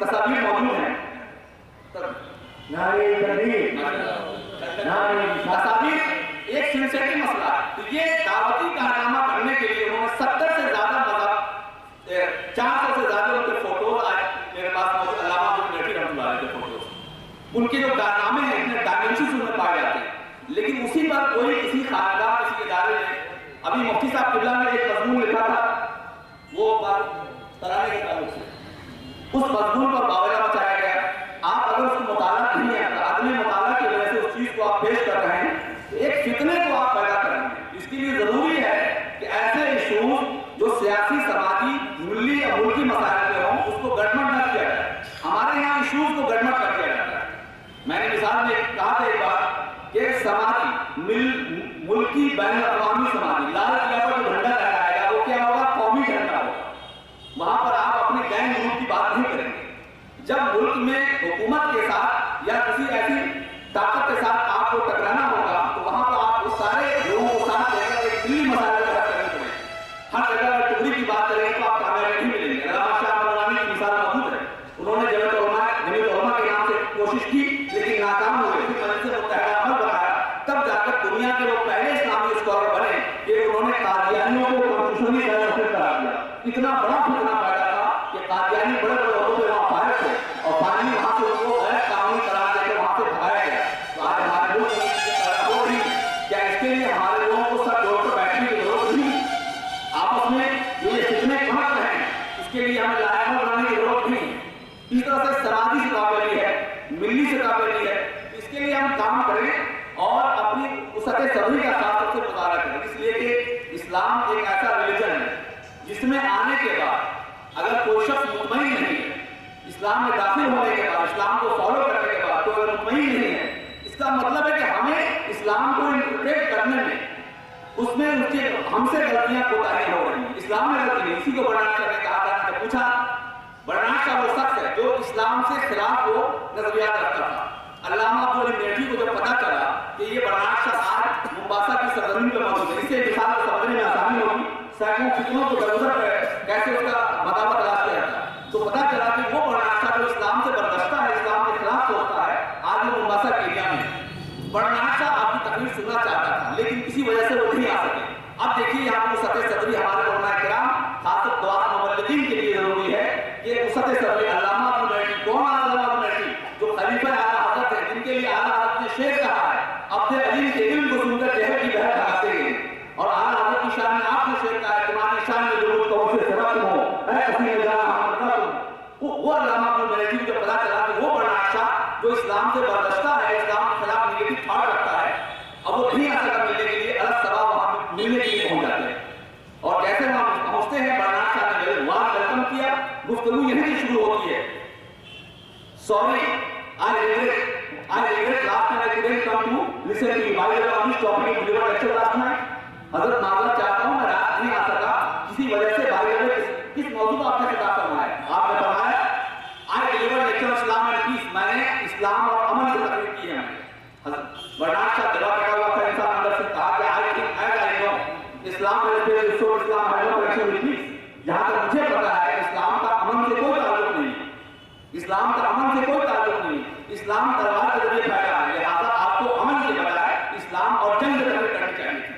تصاویر موجود ہیں. تصاویر ایک سینسیٹیو مسئلہ ہے. تو یہ دعوتی کارنامہ کرنے کے لیے انہوں نے 70 سے زیادہ مذہب 400 سے زیادہ ان کے فوٹوز آج میرے پاس موجود علامہ عبد المیٹھی رحمۃ اللہ علیہ کے فوٹوز. ان کے جو کارنامے ہیں اتنے ڈائمنشنز ان میں پائے جاتے ہیں. لیکن اسی پر کوئی کسی خاندان کسی ادارے نے ابھی مفتی صاحب قبلہ نے ایک مضمون لکھا تھا وہ بات ترانے کے تعلق سے اس مضمون پر باولہ مچایا گیا. آپ اگر اس کو مطالعہ نہیں ہے عدم مطالعہ کی وجہ سے اس چیز کو آپ پیش کر رہے ہیں تو ایک فتنے کو آپ پیدا کریں گے. اس کے لیے ضروری ہے کہ ایسے ایشوز جو سیاسی سماجی ملی یا ملکی مسائل کے ہوں اس کو گڑمٹ نہ کیا جائے. ہمارے یہاں ایشوز کو گڑمٹ کر دیا جاتا ہے. میں نے مثال میں کہا تھا ایک بار کہ سماجی ملکی بین الاقوامی سماجی لال قلعہ پر جو جھنڈا لہرائے گا وہ کیا ہوگا؟ قومی جھنڈا ہوگا. وہاں پر آپ اپنے گینگ گروپ کی بات نہیں کریں گے. جب ملک میں حکومت کے ساتھ یا کسی ایسی طاقت کے ساتھ آپ کو ٹکرانا ہوگا تو وہاں پر آپ اس سارے لوگوں کو ساتھ لے کر ایک دلی مسائل پر بات کرنی پڑے. ہر جگہ اگر ٹکڑی کی بات کریں تو آپ کامیابی نہیں ملیں گے. علامہ شاہ نورانی کی مثال موجود ہے. انہوں نے جمعیت علماء کے نام سے کوشش کی لیکن ناکام ہوئے. پھر مجلس متحدہ عمل بنایا تب جا کر دنیا کے وہ پہلے اسلامی اسکالر بنے کہ انہوں نے قادیانیوں کو کانسٹیٹیوشنلی ڈائورسٹ قرار دیا. اتنا بڑا فتنہ پیدا تھا کہ قادیانی بڑے بڑے عہدوں پہ وہاں فائر تھے اور فائنلی وہاں سے ان کو غیر قانونی قرار دے کر وہاں سے بھگایا گیا. تو آج ہمارے ملک میں ہو رہی کیا اس کے لیے ہمارے لوگوں کو سب جوڑ کر بیٹھنے کی ضرورت نہیں؟ آپس میں جو یہ فتنے کھڑک رہے ہیں اس کے لیے ہمیں لائحہ بنانے کی ضرورت نہیں. اس طرح سے سماجی سطح پہ بھی ہے ملی سطح پہ بھی ہے. اس کے لیے ہم کام کریں اور اپنی وسعت صدری کا خاص طور سے مظاہرہ کریں. اس لیے کہ اسلام ایک ایسا ریلیجن ہے جس میں آنے کے بعد اگر کوئی شخص مطمئن نہیں ہے اسلام میں داخل ہونے کے بعد اسلام کو فالو کرنے کے بعد تو اگر مطمئن نہیں ہے اس کا مطلب ہے کہ ہمیں اسلام کو انٹرپریٹ کرنے میں اس میں اس کے ہم سے غلطیاں کوتاہیاں ہو رہی ہیں. اسلام میں غلطی نہیں. اسی کو برنامج کرنے کہا تھا کہ پوچھا برنامج کا وہ شخص ہے جو اسلام سے خلاف وہ نظریات رکھتا تھا. علامہ عبد المیٹھی کو جب پتا چلا کہ یہ برنامج شخص آج ممباسا کی سرزمین پہ موجود ہے اس سے مثال کو سمجھنے میں آسانی ہوگی. سینکڑوں فتنوں کو درگزر کیسے اس کا مداوع تلاش کیا جاتا ہے تو پتا چلا کہ وہ برنامج جو اسلام سے برگشتہ ہے اسلام کے خلاف سوچتا ہے آج وہ ممباسا کے ایریا میں برنامج آپ کی تقریر سننا چاہتا تھا لیکن کسی وجہ سے وہ نہیں آ سکے. اب دیکھیے یہاں پر وسعت صدری ہمارے علماء کرام خاص دعات مبلغین کے لیے ضروری ہے کہ وسعت صدری علامہ عبد المیٹھی کون علامہ عبد المیٹھی جو خلیفہ اعلیٰ حضرت ہے جن کے لیے اعلیٰ حضرت نے شعر کہا ہے عبد العلیم کے علم کو سن کر جہل کی بہر بھگاتے ہیں اور اعلیٰ حضرت کی شان میں آپ نے شعر کہا ہے تمہاری شان میں ضرور تو سے سبق ہو اے حسین جہاں وہ علامہ عبد المیٹھی کو پتا چلا کہ وہ برنامج جو اسلام سے برگشتہ ہے اسلام کے خلاف نگیٹو تھاٹ رکھتا ہے اب وہ نہیں آ سکتا ملنے کے لیے الگ سبب وہاں ملنے کے لیے پہنچ جاتے ہیں. اور جیسے وہاں پہنچتے ہیں برنامج صاحب نے میرے وہاں ویلکم کیا. گفتگو یہیں سے شروع ہوتی ہے. Sorry, I regret last night I couldn't come to listen to you. Why you are on this topic you delivered lecture last night? حضرت معذرت چاہتا ہوں میں رات نہیں آ سکا کسی وجہ سے بھائی کس موضوع پر آپ نے خطاب فرمایا. آپ نے فرمایا I delivered lecture on Islam and peace. میں نے اسلام اور امن سے تقریر کی ہے. برنامج کا دبا بیٹھا ہوا تھا انسان اندر سے کہا کہ I think as I know اسلام اسلام ہے no connection with peace. جہاں تک مجھے پتا ہے اسلام کا امن سے کوئی تعلق نہیں. اسلام کا امن سے کوئی تعلق نہیں. اسلام تلوار کے ذریعے پھیلا ہے لہٰذا آپ کو امن کے بجائے اسلام اور جنگ کی تقریر کرنی چاہیے تھی.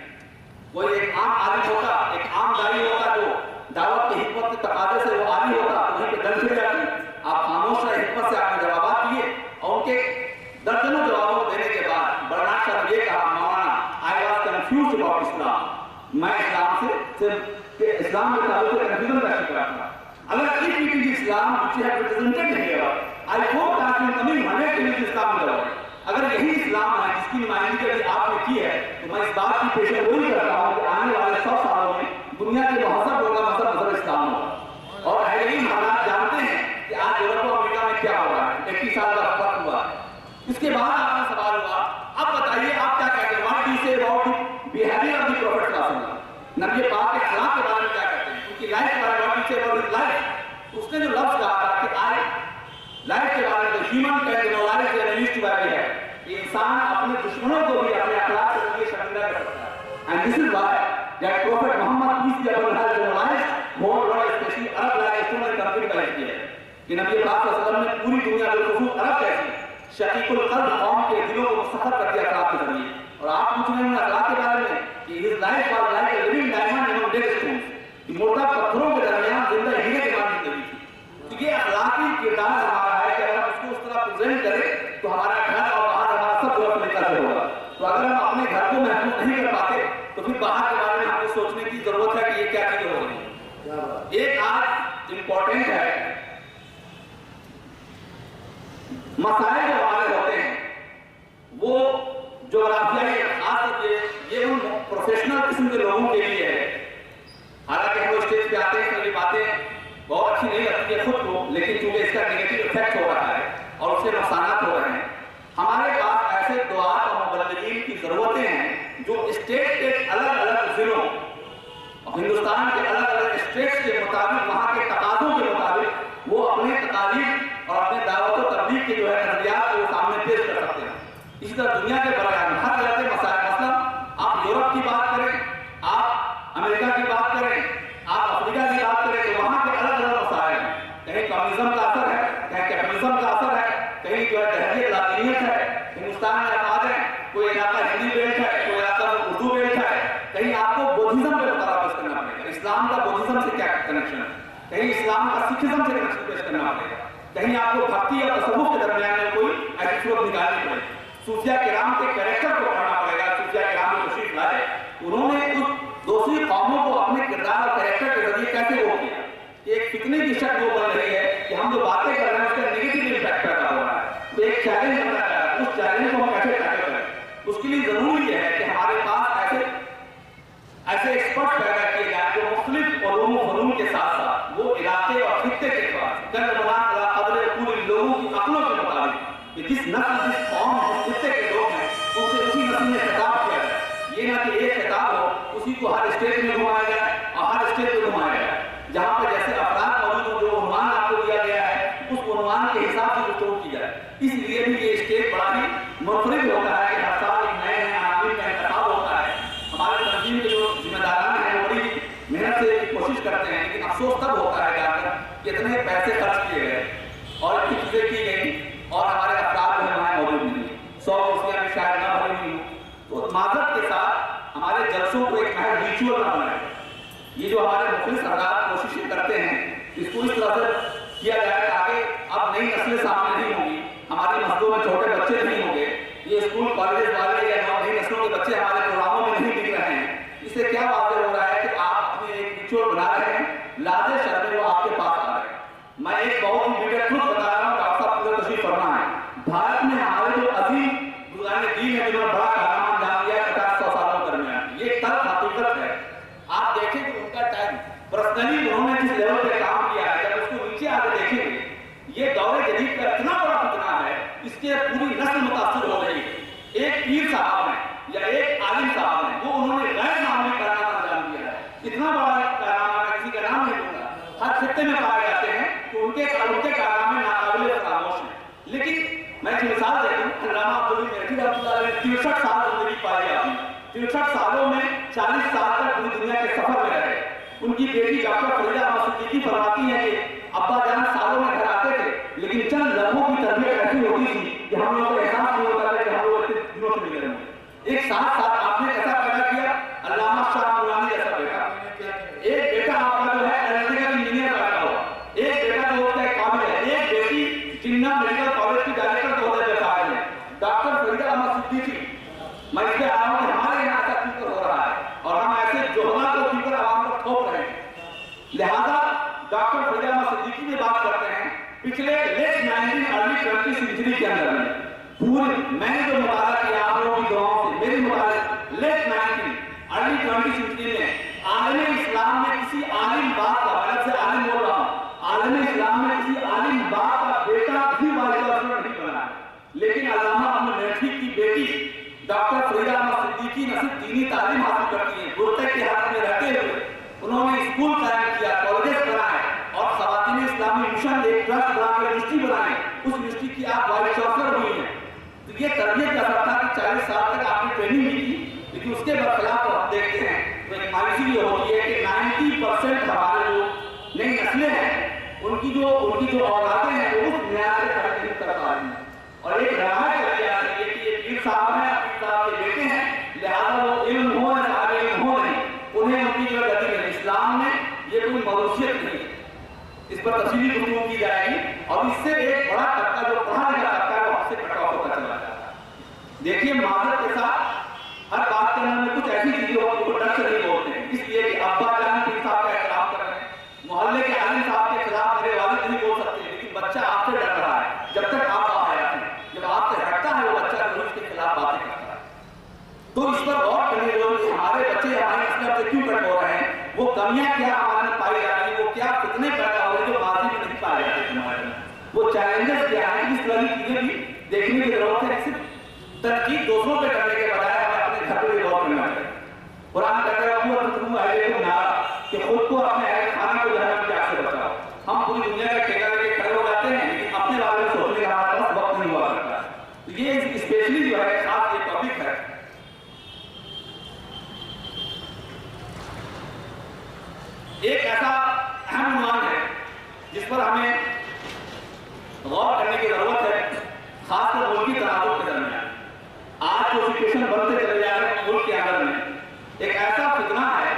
کوئی ایک عام عالم ہوتا ایک عام داعی ہوتا جو دعوت کی حکمت کے تقاضے سے وہ عالی ہوتا وہیں پہ گن چھڑ جاتی. آپ خاموش رہے حکمت سے آپ نے جوابات دیے اور ان کے درجنوں جوابوں کو دینے کے بعد برنامج صاحب نے یہ کہا مولانا I was confused about Islam. میں اسلام سے صرف اسلام کے تعلق سے کنفیوژن کا شکار تھا. اگر if it is Islam which you have represented here, I hope that in coming 100 years Islam will develop. اگر یہی اسلام ہے جس کی نمائندگی ابھی آپ نے کی ہے تو میں اس بات کی پیشن گوئی کرتا ہوں کہ آنے والے 100 سالوں میں دنیا کے مہذب ہوگا مذہب اسلام ہوگا. اور اہل علم حضرات جانتے ہیں کہ آج یورپ و امریکہ میں کیا ہو رہا ہے. 21 سال کا فرق ہوا ہے. اس کے بعد آپ کا سوال ہوا اب بتائیے آپ کیا کہتے ہیں what do you say about the behavior of the Prophet صلی اللہ علیہ وسلم. نبی پاک کے اخلاق کے بارے میں کیا کہتے ہیں ان کی لائف کے بارے میں what do you say about his life. اس نے جو لفظ کہا تھا کہ آئے لائف کے بارے میں ہیومن کہتے ہیں لائف کے ریلیز ٹو ویری ہے کہ انسان اپنے دشمنوں کو بھی اپنے اخلاق سے ذریعے شرمندہ کر سکتا ہے. And this is why that prophet Muhammad peace be upon has generalized more life especially Arab life student company کا ہے. کہ نبی پاک صلی اللہ علیہ وسلم نے پوری دنیا بالخصوص عرب جیسی شقیق القلب قوم کے دلوں کو مستحب کر دیا اخلاق کے ذریعے. اور آپ پوچھ رہے ہیں اخلاق کے بارے میں کہ his life was like a living diamond among dead stones. کہ مردہ پتھروں کے درمیان زندہ ہیرے کے مان زندگی تھی. تو یہ اخلاقی کردار ہمارا ہے کہ اگر ہم اس کو اس طرح پریزنٹ کریں تو ہمارا گھر اور باہر ہمارا سب جو طریقہ سے ہوگا. تو اگر ہم اپنے گھر کو محفوظ نہیں کر پاتے تو پھر باہر کے بارے میں ہم کو سوچنے کی ضرورت ہے کہ یہ کیا چیزیں ہو رہی ہیں. ایک آج امپورٹنٹ ہے مسائل جو ہمارے ہوتے ہیں وہ جغرافیائی خاص یہ ان پروفیشنل قسم کے لوگوں کے لیے ہے. حالانکہ ہم اسٹیج پہ آتے ہیں تو یہ باتیں بہت اچھی نہیں لگتی ہے خود کو, لیکن چونکہ اس کا نیگیٹو افیکٹ ہو رہا ہے اور اس سے نقصانات ہو رہے ہیں. ہمارے پاس ایسے دعات اور مبلغین کی ضرورتیں ہیں جو اسٹیٹ کے الگ الگ ضلعوں اور ہندوستان کے الگ الگ اسٹیٹس کے مطابق وہاں کے تقاضوں کے مطابق وہ اپنے تقاریب اور اپنے دعوت و تبلیغ کے جو ہے نظریات کو سامنے پیش کر سکتے ہیں. اسی طرح دنیا کے برائے ہر طرح کے مسائل, مثلا آپ یورپ کی بات کریں, آپ امریکہ کی بات کریں, آپ افریقہ کی بات کریں تو وہاں کے الگ الگ مسائل ہیں. کہیں کمیونزم کا اثر ہے, کہیں کیپٹلزم کا اثر ہے, کہیں جو ہے تحریک لاطینیت ہے. ہندوستان میں آپ آ جائیں, کوئی علاقہ ہندی بیلٹ ہے, کوئی علاقہ اردو بیلٹ ہے, کہیں آپ کو بدھزم پہ مطالعہ پیش کرنا پڑے گا. اسلام کا بدھزم سے کیا کنیکشن ہے, کہیں اسلام کا سکھزم سے کنیکشن پیش کرنا پڑے گا, کہیں آپ کو بھکتی اور تصوف کے درمیان میں کوئی ایسی صورت نکالنی پڑے گی. صوفیہ کرام کے کریکٹر کو پڑھنا پڑے گا. صوفیہ کرام جو تشریف لائے انہوں نے اس دوسری قوموں کو اپنے کردار اور کریکٹر کے ذریعے کیسے وہ کیا کہ ایک فتنے کی شکل وہ بن رہی ہے کہ ہم جو باتیں کر رہے ہیں اس کا نیگیٹو امپیکٹ پیدا ہو رہا ہے. تو ایک چیلنج بن رہا ہے, اس چیلنج کو ہم کیسے ٹیکل کریں. اس کے لیے ضروری ہے کہ ہمارے پاس ایسے ایکسپرٹ پیدا کیے جائیں جو مختلف علوم و فنون کے ساتھ ساتھ وہ علاقے اور خطے کے پاس گند بنا قدر پورے لوگوں کی عقلوں کے مطابق کہ جس نسل جس قوم جس خطے کے لوگ ہیں ان سے اسی نسل میں خطاب کیا جائے. یہ نہ کہ ایک خطاب ہو اسی کو ہر اسٹیٹ میں گھمایا جائے اور ہر اسٹیٹ میں گھمایا جائے. جہاں پہ جیسے افراد موجود ہوں جو عنوان آپ کو دیا گیا ہے اس عنوان کے حساب سے گفتگو کی جائے. اس لیے بھی یہ اسٹیج بڑا ہی منفرد ہوتا ہے کہ ہر سال ایک نئے نئے عناوین کا انتخاب ہوتا ہے. ہمارے تنظیم کے جو ذمہ داران ہیں وہ بڑی محنت سے کوشش کرتے ہیں, لیکن افسوس تب ہوتا ہے جا کر کہ اتنے پیسے خرچ کیے گئے اور اتنی چیزیں کی گئی اور ہمارے افراد جو ہے وہاں موجود نہیں. 100 کرسیاں بھی شاید نہ بھری ہوئی ہوں. تو معذرت کے ساتھ ہمارے جلسوں کو ایک محض ریچول نہ بنائے. یہ جو ہمارے مخلص حضرات کوششیں کرتے ہیں اس کو اس طرح سے کیا جائے تاکہ اب نئی نسلیں سامنے نہیں ہوں گی, ہماری مسجدوں میں چھوٹے بچے نہیں ہوں گے, یہ اسکول کالج والے یا نئی نسلوں کے بچے ہمارے پروگراموں میں نہیں دکھ رہے ہیں. اس سے کیا واضح ہو رہا ہے کہ آپ اپنے ایک ریچول بنا رہے ہیں, لازے شرطیں وہ آپ کے پاس آ رہے ہیں. میں ایک بہت ہی بیٹر ٹروت بتا رہا ہوں, ڈاکٹر صاحب پورے تشریف فرما ہے. بھارت میں ہمارے جو عظیم بزرگان دین ہے جنہوں نے بڑا کارنامہ انجام دیا 50-100 سالوں کے درمیان, یہ ایک طرف حقیقت ہے. آپ دیکھیں کہ ان کا ٹائم پرسنلی انہوں نے جس لیول پہ کام کیا ہے, جب اس کو نیچے آ کے دیکھیں گے یہ دور جدید کا اتنا بڑا فتنہ ہے, اس کے پوری نسل متاثر ہو رہی ہے. ایک پیر صاحب ہیں یا ایک عالم صاحب ہیں وہ انہوں نے غیر معمولی کارنامہ انجام دیا ہے. اتنا بڑا کارنامہ ہے, کسی کا نام نہیں لوں گا, ہر خطے میں پائے جاتے ہیں کہ ان کے کارنامے ناقابل فراموش ہیں. لیکن میں ایک مثال دے دوں, علامہ عبدالعلی میرٹھی رحمۃ اللہ علیہ 63 سال زندگی پائی آپ نے. 63 سالوں میں 40 سال تک پوری دنیا کے سفر میں رہے. ان کی بیٹی ڈاکٹر فریدہ احمد صدیقی فرماتی ہے کہ ابا جان سالوں میں گھر آتے تھے لیکن چند لمحوں کی تربیت ایسی ہوتی تھی کہ ہم لوگوں کو احساس نہیں ہوتا تھا کہ ہم لوگ اتنے دنوں سے ملے رہے. ایک ساتھ ساتھ آپ نے ایسا پیدا کیا علامہ شاہ نورانی جیسا بیٹا. ایک بیٹا آپ کا جو ہے الیکٹریکل انجینئر پیدا ہوا, ایک بیٹا جو ہوتا ہے قابل ہے, ایک بیٹی جنہ میڈیکل کالج کی ڈائریکٹر کے عہدے پہ فائز ہے. ڈاکٹر فریدہ احمد صدیقی, میں اس کے آ رہا ہوں کہ ہمارے یہاں ایسا فکر ہو رہا ہے اور ہم ایسے جوہلا کو فکر عوام کو تھوپ رہے ہیں. لہذا ڈاکٹر فریدہ احمد صدیقی میں بات کرتے ہیں پچھلے لیٹ 19 ارلی 20 سینچری کے اندر میں پورے میں نے جو مطالعہ کیا آپ لوگوں کی دعاؤں سے, میری مطالعہ لیٹ 19 ارلی 20 سینچری میں عالم اسلام میں کسی عالم باپ کا, میں سے عالم بول رہا ہوں, عالم اسلام میں کسی عالم باپ کا بیٹا بھی وائس چانسلر نہیں بنا ہے. لیکن علامہ احمد میٹھی کی بیٹی ڈاکٹر فریدہ احمد صدیقی نہ صرف دینی تعلیم حاصل کرتی ہیں, برقع کے ہاتھ میں رہتے ہوئے انہوں نے اسکول قائم کیا, کالجز بنائے اور خواتین اسلامی مشن ایک ٹرسٹ بنا کے یونیورسٹی بنائی. اس یونیورسٹی کی آپ وائس چانسلر ہوئی ہیں. تو یہ تربیت کا اثر تھا کہ 40 سال تک آپ نے ٹریننگ بھی کی, لیکن اس کے برخلاف ہم دیکھتے ہیں تو ایک مایوسی یہ ہوتی ہے کہ 90% ہمارے جو نئی نسلیں ہیں ان کی جو اولادیں ہیں وہ اس معیار سے کھڑے نہیں کر پا رہی ہیں. اور ایک روایت چلی آ رہی ہے کہ یہ پیر صاحب ہیں، پیر صاحب کے بیٹے ہیں، لہٰذا وہ علم ہو یا صاحب علم ہو نہیں، انہیں ان کی جو گتی ہے. اسلام میں یہ کوئی موروثیت نہیں ہے. اس پر تفصیلی گفتگو کی جائے گی. اور اس سے ایک بڑا طبقہ جو پڑھا لکھا طبقہ ہے وہ ہم سے کٹ آف ہوتا چلا جاتا ہے. دیکھیے معذرت کے ساتھ ہر بات کرنے میں کچھ ایسی چیزیں ہوتی ہیں وہ ڈر سے نہیں بولتے ہیں، اس لیے کہ ابا جان پیر صاحب کا احترام کر رہے ہیں، محلے کے عالم صاحب کے خلاف میرے والد نہیں بول سکتے، لیکن بچہ آپ سے ڈر رہا ہے. جب تک آپ آیا ہیں، جب آپ سے ہٹتا ہے وہ بچہ ضرور اس کے خلاف باتیں کرتا ہے. تو اس پر غور کرنے لوگ ہمارے بچے ہمارے اسلام سے کیوں کٹ ہو رہے ہیں، وہ کمیاں کیا ہمارے میں پائی جاتی ہیں، وہ کیا فتنے پیدا ہو رہے ہیں جو ماضی میں نہیں پائے جاتے ہمارے میں، وہ چیلنجز کیا ہیں. اس طرح کی چیزیں بھی دیکھنے کی ضرورت ہے. صرف تنقید دوسروں پہ کرنے کے بجائے ہمیں اپنے گھر پہ بھی غور کرنا چاہیے. قرآن کہتا ہے کہ خود کو اپنے اہل خانہ کو جہنم کی آگ سے بچاؤ. ہم پوری دنیا کا ٹھیکہ لے کے کھڑے ہو جاتے ہیں لیکن اپنے بارے میں سوچنے کا ہمارے پاس وقت نہیں ہوا کرتا. تو یہ اسپیشلی جو ہے خاص یہ ٹاپک ہے. ایک ایسا اہم عنوان ہے جس پر ہمیں غور کرنے کی ضرورت ہے، خاص کر ملکی تنازع کے درمیان. آج جو سچویشن بنتے چلے جا رہے ہیں ملک کے اندر میں، ایک ایسا فتنہ ہے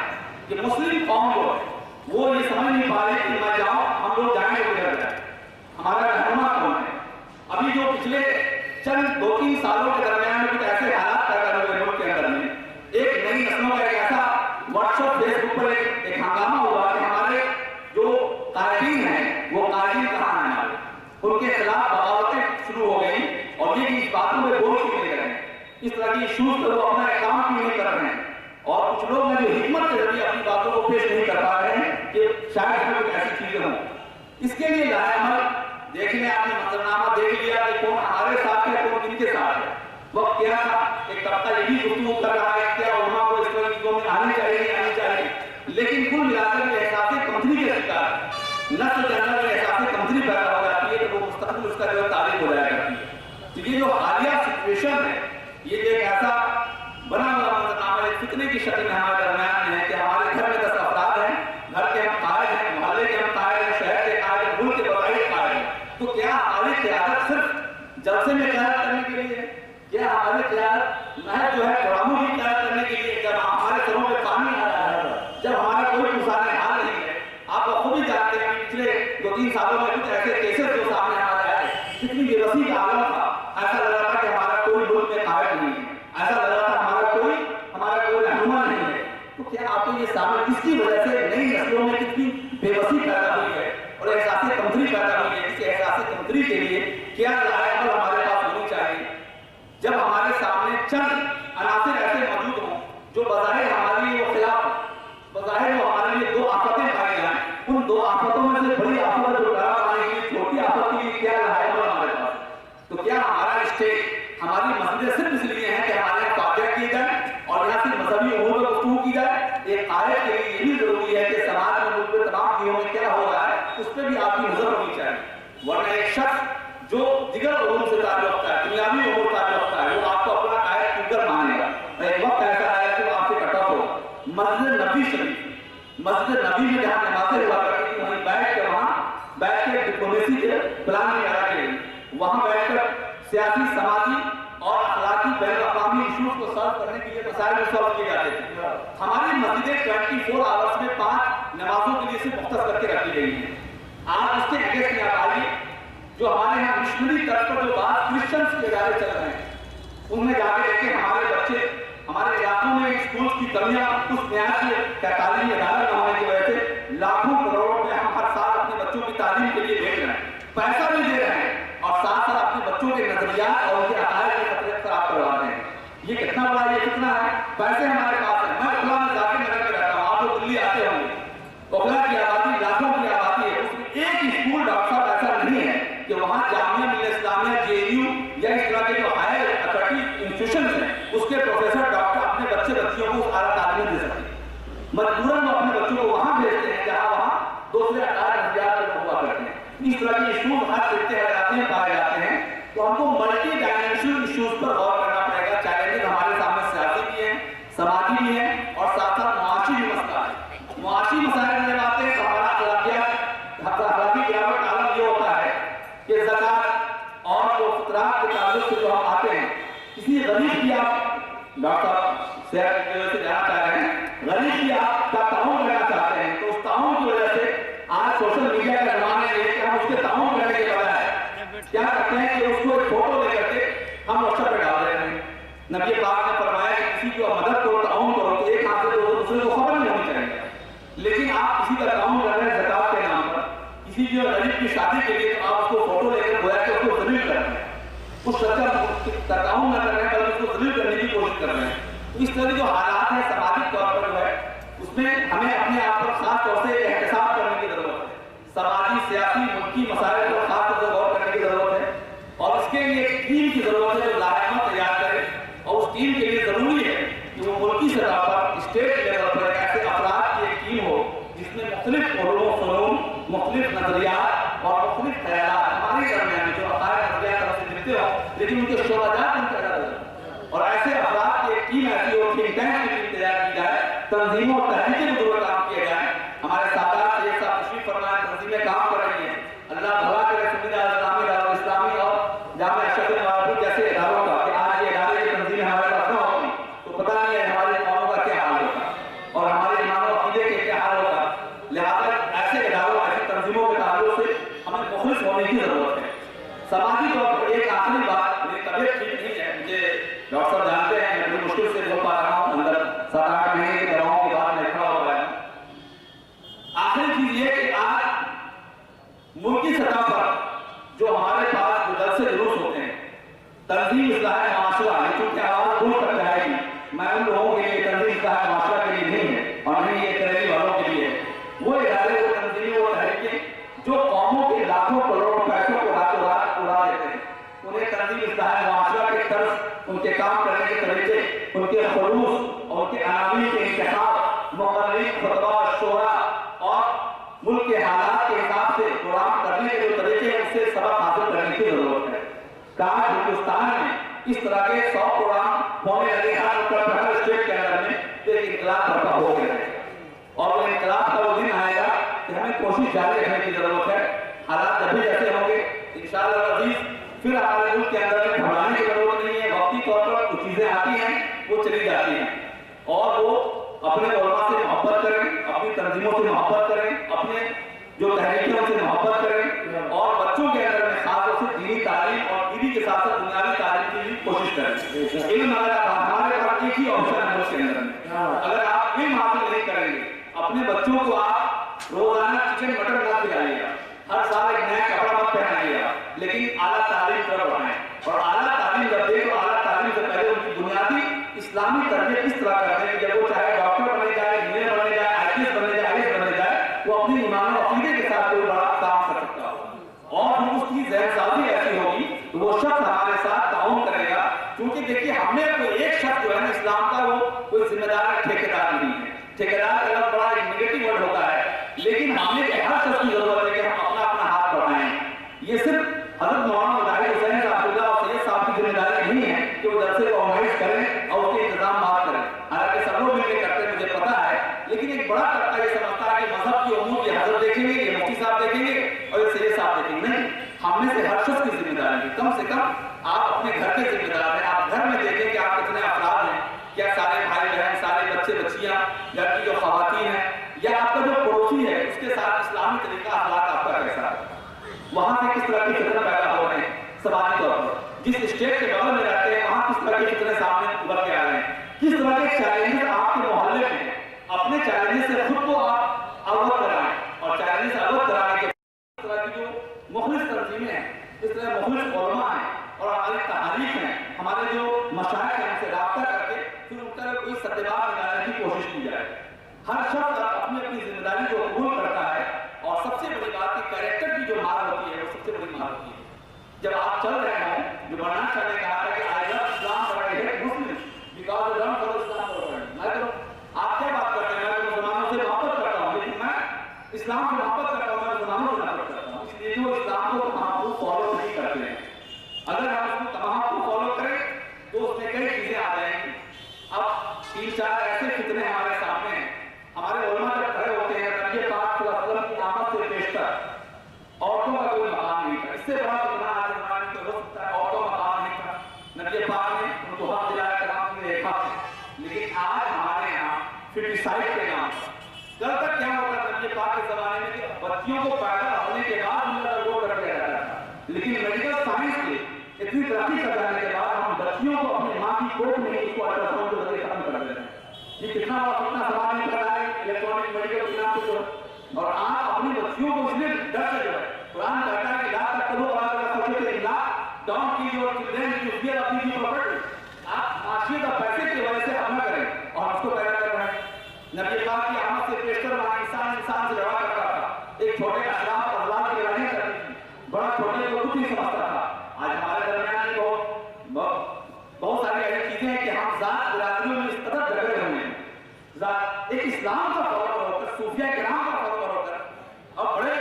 کہ مسلم قوم کو وہ یہ سمجھ نہیں پا رہے کہ میں جاؤں، ہم لوگ جائیں گے ادھر جائیں، ہمارا رہنما کون ہے. ابھی جو پچھلے چند 2-3 سالوں کے درمیان میں کچھ ایسے حالات پیدا ہوئے ملک کے اندر میں، ایک نئی نسلوں کا ایک ایسا واٹس ایپ فیس بک پر ایک ہنگامہ ہوا کہ ہمارے جو قائدین ہیں وہ قائدین کہاں ہیں، ہمارے ان کے خلاف بغاوتیں شروع ہو گئی. اور یہ اس باتوں میں بول کیوں نہیں رہے ہیں، اس طرح کی ایشوز پر وہ اپنا اقدام کیوں نہیں کر رہے ہیں. اور کچھ لوگ ہیں جو حکمت سے بھی اپنی باتوں کو پیش نہیں کر پا رہے ہیں کہ شاید اس میں کچھ ایسی چیزیں ہوں. اس کے لیے لائے عمل دیکھنے آپ نے منظرنامہ دیکھ لیا کہ کون ہمارے ساتھ ہے کون کن کے ساتھ ہے. وقت کیا تھا، ایک طبقہ یہ بھی گفتگو کر رہا ہے کیا علماء کو اس طرح چیزوں میں آنی چاہیے نہیں آنی چاہیے، لیکن کل ملا کر یہ احساس کمزوری کے شکار نسل کے اندر میں احساس کمزوری پیدا ہو جاتی ہے تو وہ مستقبل اس کا جو تعریف ہو جایا کرتی ہے. تو یہ جو حالیہ سچویشن ہے یہ ایک ایسا بنا ہوا منظرنامہ ایک فتنے کی شکل میں ہمارے درمیان ہے کہ ہمارے گھر میں 10 افراد ہیں، گھر کے ہم قائد ہیں، محلے کے ہم قائد ہیں، شہر کے قائد ہیں، ملک کے بقائی قائد ہیں. تو کیا ہماری قیادت صرف جلسے میں قیادت کرنے کے لیے ہے؟ کیا ہماری قیادت محض جو ہے غلاموں کی قیادت کرنے کے لیے؟ جب ہمارے سروں پہ پانی آ رہا ہے، جب ہمارا کوئی مسائل حال نہیں ہے. آپ خود ہی جانتے ہیں پچھلے 2-3 سالوں میں کچھ ایسے کیسز جو سامنے ہمارے آئے کتنی بے بسی کا عالم تھا. ایسا لگ رہا تھا کہ ہمارا کوئی ملک میں قائد نہیں ہے، ایسا لگ رہا تھا ہمارا کوئی رہنما نہیں ہے. تو کیا آپ کو یہ سامنے کس کی وجہ سے نئی نسلوں میں کتنی بے بسی پیدا ہوئی ہے اور احساس کمزوری پیدا ہوئی ہے؟ اس احساس کمزوری کے لیے کیا رائے عمل ہمارے پاس ہونی چاہیے؟ جب ہمارے سامنے چند عناصر ایسے موجود ہوں جو بظاہر ہمارے لیے وہ خلاف بظاہر وہ ہمارے لیے 2 آفتیں پائی جائیں، ان 2 آفتوں میں سے بڑی آفت جو ڈرا پانے کی چھوٹی آفت کے لیے کیا رائے عمل ہمارے پاس؟ تو کیا ہمارا اسٹیج ہماری مسجدیں صرف اس لیے ہیں کہ ہمارے یہاں فاتحہ کی جائے اور یہاں سے مذہبی امور میں گفتگو کی جائے؟ ایک قائد کے لیے یہ بھی ضروری ہے کہ سماج میں ملک میں تمام چیزوں میں کیا ہو رہا ہے اس پہ بھی آپ کی نظر ہونی چاہیے. ورنہ ایک شخص جو دیگر علوم سے تعلق رکھتا ہے، دنیاوی امور تعلق رکھتا ہے، وہ آپ کو اپنا قائد کیوں کر مانے گا؟ ایک وقت ایسا آیا کہ وہ آپ سے کٹا ہو. مسجد نبی شریف، مسجد نبی میں جہاں نمازیں ہوا کرتی تھی وہیں بیٹھ کے ڈپلومیسی کے پلان میں لگا کے وہاں بیٹھ کر سیاسی، سماجی اور اخلاقی بین الاقوامی ایشوز کو سالو کرنے کے لیے مسائل میں سالو کیے جاتے تھے. ہماری مسجدیں 24 آورس میں 5 نمازوں کے لیے سے مختص کر کے رکھی گئی ہیں. آپ اس کے اگینسٹ میں آپ آئیے جو ہمارے یہاں مشنری طرف پر جو بعض کرسچنس کے ادارے چل رہے ہیں ان میں جا کے دیکھیں ہمارے بچے ہمارے علاقوں میں اسکول کی کمیاں اس معیار سے تعلیمی ادارے نہ ہونے کی وجہ سے لاکھوں کروڑ روپے ہم ہر سال اپنے بچوں کی تعلیم کے لیے بھیج رہے ہیں، پیسہ بھی دے رہے ہیں اور ساتھ ساتھ اپنے بچوں کے نظریات اور ان کے عقائد کے خطرے خراب کروا رہے ہیں. یہ کتنا بڑا یہ کتنا ہے؟ پیسے ہمارے پاس ہیں. میں اوکھلا میں ذاتی نگر میں رہتا ہوں، آپ لوگ دلی آتے ہوں گے. اوکھلا کی آبادی لاکھوں کی آبادی ہے، اس میں ایک اسکول ڈاکٹر صاحب ایسا نہیں ہے کہ وہاں جامعہ ملیہ اسلامیہ JNU یا اس طرح کے جو ہائر اتھارٹی انسٹیٹیوشنز ہیں اس کے پروفیسر ڈاکٹر اپنے بچوں کو اعلیٰ تعلیم دے سکتے. مجبوراً وہ اپنے بچوں کو وہاں بھیجتے ہیں جہاں وہاں دوسرے عقائد نظریات پر ہوا کرتے ہیں. اس طرح کے ایشوز ہر خطے حیاتی میں پائے جاتے ہیں. تو ہم کو ملٹی ڈائمینشنل ایشوز پر غور کرنا پڑے گا. چیلنجز ہمارے سامنے سیاسی بھی ہیں، سماجی بھی ہیں اور ساتھ ساتھ معاشی بھی مسئلہ ہے. معاشی مسائل جب آتے ہیں تو ہمارا اخلاقیات آپ کا تعاون کرنا چاہتے ہیں تو اس تعاون کی وجہ سے آج سوشل میڈیا کا زمانہ ہے کہ ہم اس کے تعاون کرنے کے بجائے کیا کرتے ہیں کہ اس کو ایک فوٹو لے کر کے ہم واٹس ایپ پہ ڈال دیتے ہیں. نبی پاک نے فرمایا کہ کسی کی مدد کرو تعاون کرو تو ایک ہاتھ سے دوسرے کو خبر نہیں ہونی چاہیے. لیکن آپ کسی کا تعاون کر رہے ہیں زکات کے نام پر, کسی جو غریب کی شادی کے لیے, تو آپ اس کو فوٹو لے کر گویا کہ اس کو ذلیل کر رہے ہیں. اس شخص کا تعاون نہ کر رہے ہیں بلکہ اس کو ذلیل کرنے کی کوشش کر رہے ہیں. اس طرح جو حالات ہیں سماجی طور پر جو ہے اس میں ہمیں اپنے آپ پر خاص طور سے احتساب کرنے کی ضرورت ہے. سماجی, سیاسی, ملکی مسائل پر خاص طور سے غور کرنے کی ضرورت ہے اور اس کے لیے ایک ٹیم کی ضرورت ہے جو لاہنامہ تیار کرے. اور اس ٹیم کے لیے ضروری ہے کہ وہ ملکی سطح پر, اسٹیٹ لیول پر ایسے افراد کی ایک ٹیم ہو جس میں مختلف علوم و فنون, مختلف نظریات اور مختلف خیالات ہمارے درمیان جو ہمارے نظریات طرف سے ملتے ہوں لیکن ان کے شعبات ان کا الگ ہو. اور ایسے افراد کی ایک ٹیم ایسی ہو, تھنک ٹینک کی ٹیم تیار کی جائے, تنظیموں اور تحریکیں کے طور کام کیے جائیں. ہمارے سادات ایک ساتھ تشریف فرمائے, تنظیمیں کام کر رہی ہیں. اللہ بھلا کرے سنیدہ اسلامی دار اسلامی اور جامعہ اشرف المعارف جیسے اداروں کا کہ آج یہ ادارے کی تنظیمیں ہمارے پاس نہ ہوتی تو پتہ نہیں ہے ہمارے قوموں کا کیا حال ہوتا اور ہمارے امام و عقیدے کے کیا حال ہوتا. لہٰذا ایسے اداروں, ایسی تنظیموں کے تعلق سے ہمیں مخلص ہونے کی ضرورت ہے. سماجی طور پر ایک آخری بات, میری طبیعت ٹھیک نہیں ہے, مجھے ڈاکٹر صاحب جانتے ہیں میں بڑی مشکل سے بول پا رہا ہوں, اندر 7-8 مہینے کی دواؤں کے بعد میں کھڑا ہو گیا ہوں. آخری چیز یہ کہ آج ملکی سطح پر جو ہمارے پاس جو جلسے دروس ہوتے ہیں, تنظیم اصلاح معاشرہ, یہ چونکہ آواز دور تک جائے گی, میں ان لوگوں کے لیے تنظیم اصلاح معاشرہ کے لیے نہیں ہے اور نہیں یہ کریلی والوں کے لیے. وہ ادارے, وہ تنظیمیں, وہ تحریکیں جو قوموں کے لاکھوں کروڑوں پیسوں کو راتوں رات اڑا دیتے ہیں, انہیں تنظیم اصلاح معاشرہ کے طرز, ان کے کام کرنے کے طریقے, ان کے خلوص اور ان کے عناوین کے انتخاب, مقررین, خطبہ, شورا اور ملک کے حالات کے حساب سے پروگرام کرنے کے جو طریقے ہیں اس سے سبق حاصل کرنے کی ضرورت ہے. کاش ہندوستان میں اس طرح کے 100 پروگرام ہونے لگے ہر اسٹیٹ کے اندر میں تو ایک انقلاب برپا ہو گیا ہے. اور وہ انقلاب کا وہ دن آئے گا کہ ہمیں کوشش جاری رکھنے کی ضرورت ہے. حالات جب بھی جیسے ہوں گے انشاءاللہ عزیز پھر ہمارے ملک کے اندر میں گھبرانے کی ضرورت نہیں ہے. وقتی طور پر کچھ چیزیں آتی ہیں وہ چلی جاتی ہیں اور وہ اپنے علماء سے محبت کریں, اپنی تنظیموں سے محبت کریں, اپنے جو تحریکوں سے محبت کریں اور بچوں کے اندر میں خاص طور سے دینی تعلیم اور دینی کے ساتھ ساتھ دنیاوی تعلیم کی بھی کوشش کریں. علم ہمارے پاس ایک ہی آپشن ہے اس کے اندر میں, اگر آپ علم حاصل نہیں کریں گے اپنے بچوں کو آپ روزانہ چکن مٹن نہ کھلائیے گا, ہر سال ایک نیا کپڑا مت پہنائیے گا, لیکن اعلیٰ تعلیم طرف بڑھائیں. اور اعلیٰ تعلیم جب دیں تو اعلیٰ تعلیم سے پہلے ان کی بنیادی اسلامی تربیت اس طرح کر دیں کہ جب وہ چاہے ڈاکٹر بنے جائے, انجینئر بنے جائے, IPS بنے جائے, IAS بنے جائے, وہ اپنی ایمان و عقیدے کے ساتھ کوئی بڑا کام کر سکتا ہو. اور جب اس کی ذہن سازی ایسی ہوگی تو وہ شخص ہمارے ساتھ تعاون کرے گا. کیونکہ دیکھیے ہم نے کوئی ایک شخص جو ہے نا اسلام کا وہ کوئی ذمہ دار ٹھیکیدار نہیں ہے. ٹھیکیدار کا لفظ بڑا ایک نیگیٹو ورڈ ہوتا ہے, لیکن ہم نے ہر شخص کی ضرورت ہے کہ ہم اپنا اپنا ہاتھ بڑھائیں. یہ صرف حضرت مولانا مجاہد حسین صاحب اور سید صاحب کی ذمہ داری نہیں ہے کہ وہ جلسے کو آرگنائز کریں اور اس کے انتظامات کریں. حالانکہ سب لوگ مل کے کرتے ہیں, مجھے پتا ہے, لیکن ایک بڑا طبقہ یہ سمجھتا ہے کہ مذہب کی امور یہ حضرت دیکھیں گے, یہ مفتی صاحب دیکھیں گے اور یہ سید صاحب دیکھیں گے. نہیں, ہم میں سے ہر شخص کی ذمہ داری ہے. کم سے کم آپ اپنے گھر کے ذمہ دار ہیں. آپ گھر میں دیکھیں کہ آپ کتنے افراد ہیں, کیا سارے بھائی بہن, سارے بچے بچیاں, گھر کی جو خواتین ہیں یا آپ کا جو پڑوسی ہے اس کے ساتھ اسلامی طریقہ اخلاق آپ کا کیسا ہے, وہاں سے کس طرح کی فتنہ پیدا ہو رہے ہیں سماجی طور پر. جس اسٹیٹ کے بغل میں رہتے ہیں وہاں کس طرح کے فتنے سامنے ابھر کے آ رہے ہیں, کس طرح کے چیلنجز آپ کے محلے میں ہیں. اپنے چیلنجز سے خود کو آپ اوگت کرائیں اور چیلنجز سے اوگت کرانے کے اس طرح کی جو مخلص تنظیمیں ہیں, اس طرح مخلص علماء ہیں اور ہماری تحریک ہیں, ہمارے جو مشائخ ہیں ان سے رابطہ کر کے پھر ان کا کوئی ستباب نکالنے کی کوشش کی جائے. ہر شخص اپنی اپنی ذمہ داری کو قبول کرتا ہے اور سب سے بڑی بات کہ کریکٹر کی جو مار ہوتی ہے وہ سب سے بڑی مار ہوتی ہے. جب آپ چل رہے ہوں, جو بنانا چاہنے کہا ہے کہ I love Islam but I hate Muslims because run for Islam اور میں تو آپ کیا بات کرتے ہیں, میں مسلمانوں سے محبت کرتا ہوں لیکن میں اسلام سے محبت کرتا ہوں, میں مسلمانوں سے نفرت کرتا ہوں. اس لیے جو اسلام کو تمام کو فالو نہیں کرتے ہیں, اگر ہم اس کو تمام کو فالو کریں تو اس میں کئی چیزیں آ جائیں گی. اب 3-4 ایسے فتنے ہمارے سامنے ہیں. ہمارے علماء جب کھڑے ہوتے ہیں نبی پاک صلی اللہ علیہ وسلم کی آمد سے پیشتر عورتوں کا کوئی مقام نہیں تھا. اس سے بڑا فتنہ آج زمانے میں ہو سکتا ہے, عورتوں کا مقام نہیں تھا. نبی پاک نے ان کو حق دلایا کرام کے حق ہے. لیکن آج ہمارے یہاں فٹیسائڈ کے نام کل تک کیا ہوتا تھا نبی پاک کے زمانے میں کہ بچیوں کو پیدا ہونے کے بعد ان کا ڈور کر دیا جاتا تھا، لیکن میڈیکل سائنس کے اتنی ترقی کر جانے کے بعد ہم بچیوں کو اپنی ماں کی کوکھ میں اس کو الٹرا ساؤنڈ کے ذریعے ختم کر دیتے ہیں۔ یہ کتنا سوال نہیں کر رہا ہے الیکٹرانک میڈیکل کے نام سے، اور آپ اپنی بچیوں کو اس لیے ڈر سے جو ہے قرآن کہتا ہے کہ لا تقتلوا اولادکم خشیۃ املاق، don't kill your children to fear of the property, آپ معاشیت اور پیسے کی وجہ سے حملہ کریں اور اس کو پیدا کر رہے ہیں۔ نبی پاک کی آمد سے پیشتر وہاں انسان سے لڑا کرتا تھا، ایک چھوٹے اشراف اور اولاد کی لڑائی کرتی تھی، بڑا چھوٹے کو کچھ نہیں سمجھتا تھا۔ آج ہمارے درمیان بہت ساری ایسی چیزیں ہیں کہ ہم ذات برادریوں میں اس قدر جگڑے ہوئے ہیں، ایک اسلام کا فالوور ہو کر، صوفیہ کرام کا فالوور ہو کر، اور بڑے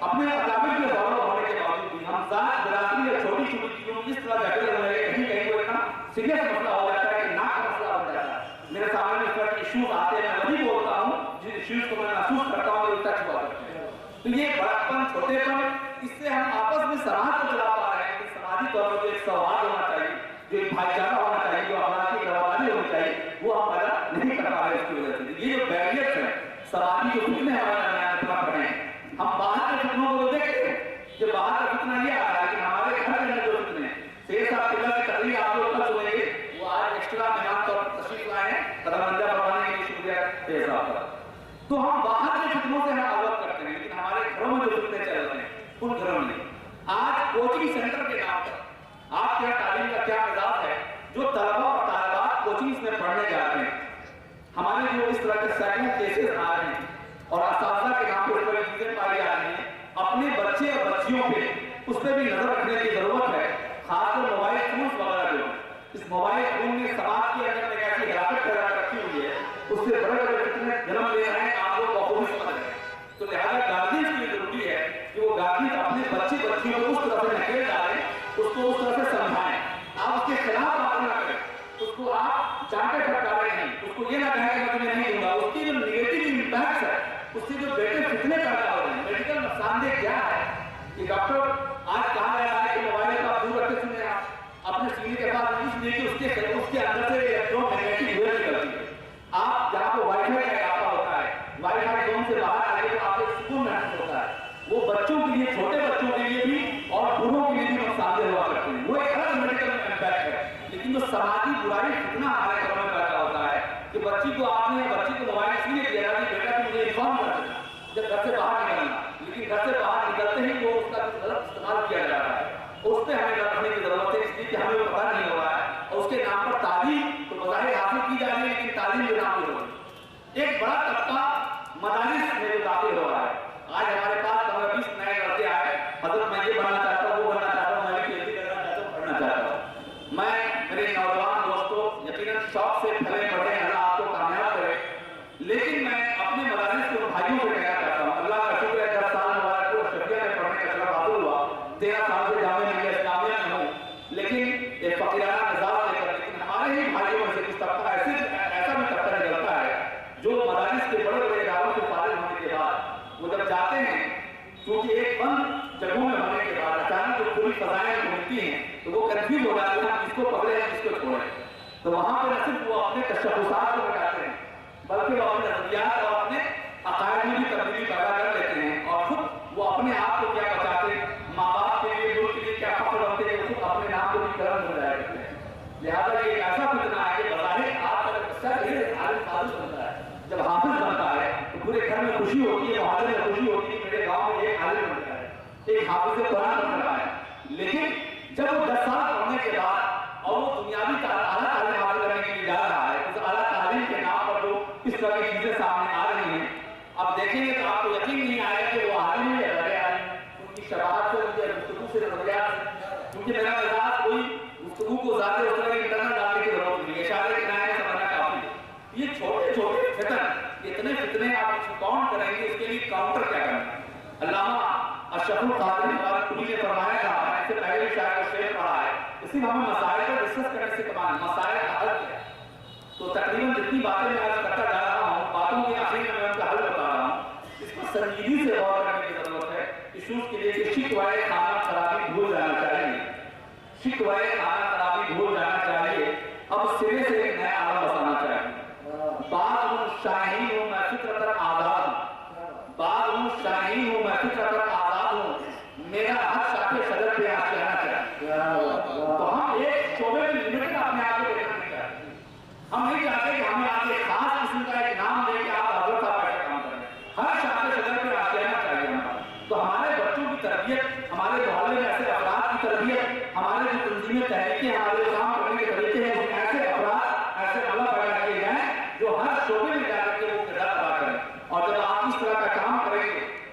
اپنے اکابر کے فالوور ہونے کے باوجود بھی ہم ذات برادری اور چھوٹی چھوٹی چیزوں میں اس طرح جگڑے ہوئے ہیں، کہیں کہیں کوئی اتنا سیریس مسئلہ ہو جاتا ہے کہ ناک کا مسئلہ بن جاتا ہے۔ میرے سامنے اس طرح کے ایشوز آتے ہیں، میں وہی بولتا ہوں جن ایشوز کو میں محسوس کرتا ہوں اور ٹچ ہوا کرتے ہیں۔ تو یہ بڑاپن، چھوٹے پن، اس سے ہم آپس میں سماج کو چلا پا رہے ہیں کہ سماجی طور پر جو ایک سواد ہونا چاہیے، جو ایک بھائی چارہ ہونا چاہیے، جو اخلاقی رواداری ہونی چاہیے، وہ ہم پیدا نہیں کر پا رہے اس کی وجہ سے۔ یہ جو بیریئرس ہیں، سماجی جو فتنے ہمارے درمیان اتنا پڑے ہیں، ہم باہر کے فتنوں کو دیکھتے ہیں کہ باہر کا فتنہ یہ آ رہا ہے کہ ہمارے گھر کے اندر جو فتنے ہیں، سید صاحب قبلہ کی تقریر آپ لوگ کل سنیں گے، وہ آج ایکسٹرا مہمان طور پر تشریف لائے ہیں، قدم انجا فرمانے کے لیے شکریہ سید صاحب کا۔ تو ہم باہر کے فتنوں سے ہم اوگت کرتے ہیں، لیکن ہمارے گھروں میں جو فتنے چل رہے ہیں ان گھروں میں آج کوچنگ سینٹر کے نام پر آپ کے تعلیم کا کیا مزاج ہے؟ جو طلبہ اور طالبات کوچنگز میں پڑھنے جا رہے ہیں، ہمارے جو اس طرح کے سیکنڈ کیسز آ رہے ہیں اور اساتذہ کے نام پر اس طرح چیزیں پائی جا رہی ہیں، اپنے بچے اور بچیوں پہ اس پہ بھی نظر رکھنے کی ضرورت ہے، خاص کر موبائل فونز وغیرہ جو اس موبائل فون نے سماج کے اندر ایک ایسی ہلاکت پیدا رکھی ہوئی ہے، اس سے بڑے بڑے فتنے جنم لے رہے ہیں، آپ لوگ بخوبی سمجھ رہے ہیں۔ تو لہٰذا گارجینز کے لیے ضروری ہے کہ وہ گارجینز اپنے بچے بچیوں کو اس طرح سے نکیل ڈالیں، اس کو اس طرح سے سمجھائیں، آپ اس کے خلاف بات نہ کریں، اس کو آپ چانٹے پھٹکارے نہیں، اس کو یہ نہ کہیں کہ میں تمہیں نہیں دوں گا، اس کی جو نیگیٹو امپیکٹس ہے، اس سے جو بیٹے فتنے پیدا ہو رہے ہیں، میڈیکل نقصان دہ کیا ہے کہ ڈاکٹر آج کہا جا رہا ہے کہ موبائل کو آپ دور رکھتے سنیں، آپ اپنے سینے کے پاس اس لیے کہ اس کے اندر سے الیکٹرون میگنیٹک ویو نکلتی ہے۔ آپ جہاں پہ وائی فائی کا اضافہ ہوتا ہے، وائی فائی زون سے باہر آئے تو آپ کو سکون محسوس ہوتا ہے، وہ بچوں کے لیے، چھوٹے بچوں کے لیے بھی اور بوڑھوں کے لیے بھی نقصان دہ ہوا کرتے ہیں، وہ ایک الگ میڈیکل امپیکٹ ہے۔ لیکن جو سماجی برائی فتنہ ہمارے گھروں میں پیدا ہوتا ہے کہ بچی کو موبائل اس لیے دیا کہ بیٹا مجھے انفارم کر دینا جب گھر سے باہر نکلنا، لیکن گھر سے باہر نکلتے ہی وہ اس کا غلط استعمال کیا جا رہا ہے، اس پہ ہمیں رکھنے کی ضرورت ہے، اس لیے کہ ہمیں پتہ نہیں ہو رہا ہے، اور اس کے نام پر تعلیم تو بظاہر حاصل کی جا رہی ہے، لیکن تعلیم کے نام پہ ہو رہی ہے۔ ایک بڑا طبقہ مدارس میں جو داخل ہو رہا ہے، آج ہمارے پاس 15-20 نئے لڑکے آئے، حضرت میں یہ بننا چاہتا ہوں، وہ بننا چاہتا ہوں، میں بھی PhD کرنا چاہتا ہوں، پڑھنا چاہتا ہوں۔ میں میرے نوجوان دوستوں یقیناً شوق سے پھلے پڑھے، اللہ آپ کو کامیاب کرے، لیکن میں اپنے مدارس کے بھائیوں کو کہنا چاہتا ہوں، اللہ کا شکر ہے 10 سال مبارک کو شفیہ میں پڑھنے کا شرف حاصل ہوا، 13 سال سے جامعہ ملیہ اسلامیہ میں ہوں، لیکن ایک فقیرانہ مزاج لے کر، لیکن ہمارے ہی بھائیوں میں سے کچھ طبقہ ایسا بھی طبقہ نکلتا ہے جو مدارس کے بڑے بڑے اداروں سے فارغ ہونے کے بعد وہ جب جاتے ہیں، کیونکہ ایک بند جگہوں میں ہونے کے بعد اچانک جو پوری فضائیں ملتی ہیں تو وہ کنفیوز ہو جاتے ہیں کس کو پکڑے ہیں کس کو چھوڑیں، تو وہاں پہ نہ صرف وہ اپنے تشخصات کو بتاتے ہیں بلکہ وہ اپنے نظریات اور اپنے عقائد میں بھی تبدیلی پیدا کر لیتے ہیں، اور خود وہ اپنے آپ کو کیا بچاتے ہیں، ماں باپ کے لیے، ملک کے لیے کیا فخر بنتے ہیں، خود اپنے نام کو بھی کرم ہو جایا کرتے ہیں۔ لہٰذا یہ ایک ایسا فتنہ ہے کہ بظاہر آپ کا بچہ عالم فاضل بنتا ہے، جب حافظ بنتا ہے تو پورے گھر میں خوشی ہوتی ہے، محلے میں خوشی ہوتی ہے، میرے گاؤں میں ایک عالم بنتا ہے، ایک حافظ قرآن بنتا ہے، لیکن جب وہ 10 سال پڑھنے کے بعد اور وہ دنیاوی اعلیٰ تعلیم حاصل کرنے کے لیے جا رہا ہے، اس اعلیٰ تعلیم کے نام پر جو اس طرح کی چیزیں سامنے آ رہی ہیں، اب دیکھیں گے تو آپ کو یقین نہیں آئے کہ وہ عالم ہے یا غیر عالم، ان کی شباہت سے، ان کے گفتگو سے، نظریات سے، کیونکہ میرا مزاج کوئی گفتگو کو زیادہ اس طرح انٹرنل ڈالنے کی ضرورت نہیں ہے، اشارے کے نائے سمجھنا کافی ہے۔ یہ چھوٹے چھوٹے فتن، اتنے فتنے آپ اس کو کاؤنٹ کریں گے، اس کے لیے کاؤنٹر کیا کرنا؟ علامہ اشرف القادری مبارک نے فرمایا تھا، میں اس سے پہلے بھی شاید شعر پڑھا ہے، اس لیے ہمیں مسائل کو ڈسکس کرنے سے کمان، مسائل کا حل کیا ہے، تو تقریباً جتنی باتیں میں آج کرتا جا رہا ہوں، باتوں کے آخر میں ان کا حل بتا رہا ہوں، اس کو سنجیدگی سے غور کرنے کی ضرورت ہے، ایشوز کے لیے کہ شکوائے خانہ خرابی بھول جانا چاہیے، شکوائے خانہ خرابی بھول جانا چاہیے، اب سرے سے ایک نیا عالم بسانا چاہیے، بعض ان شاہین میں فطرت آزاد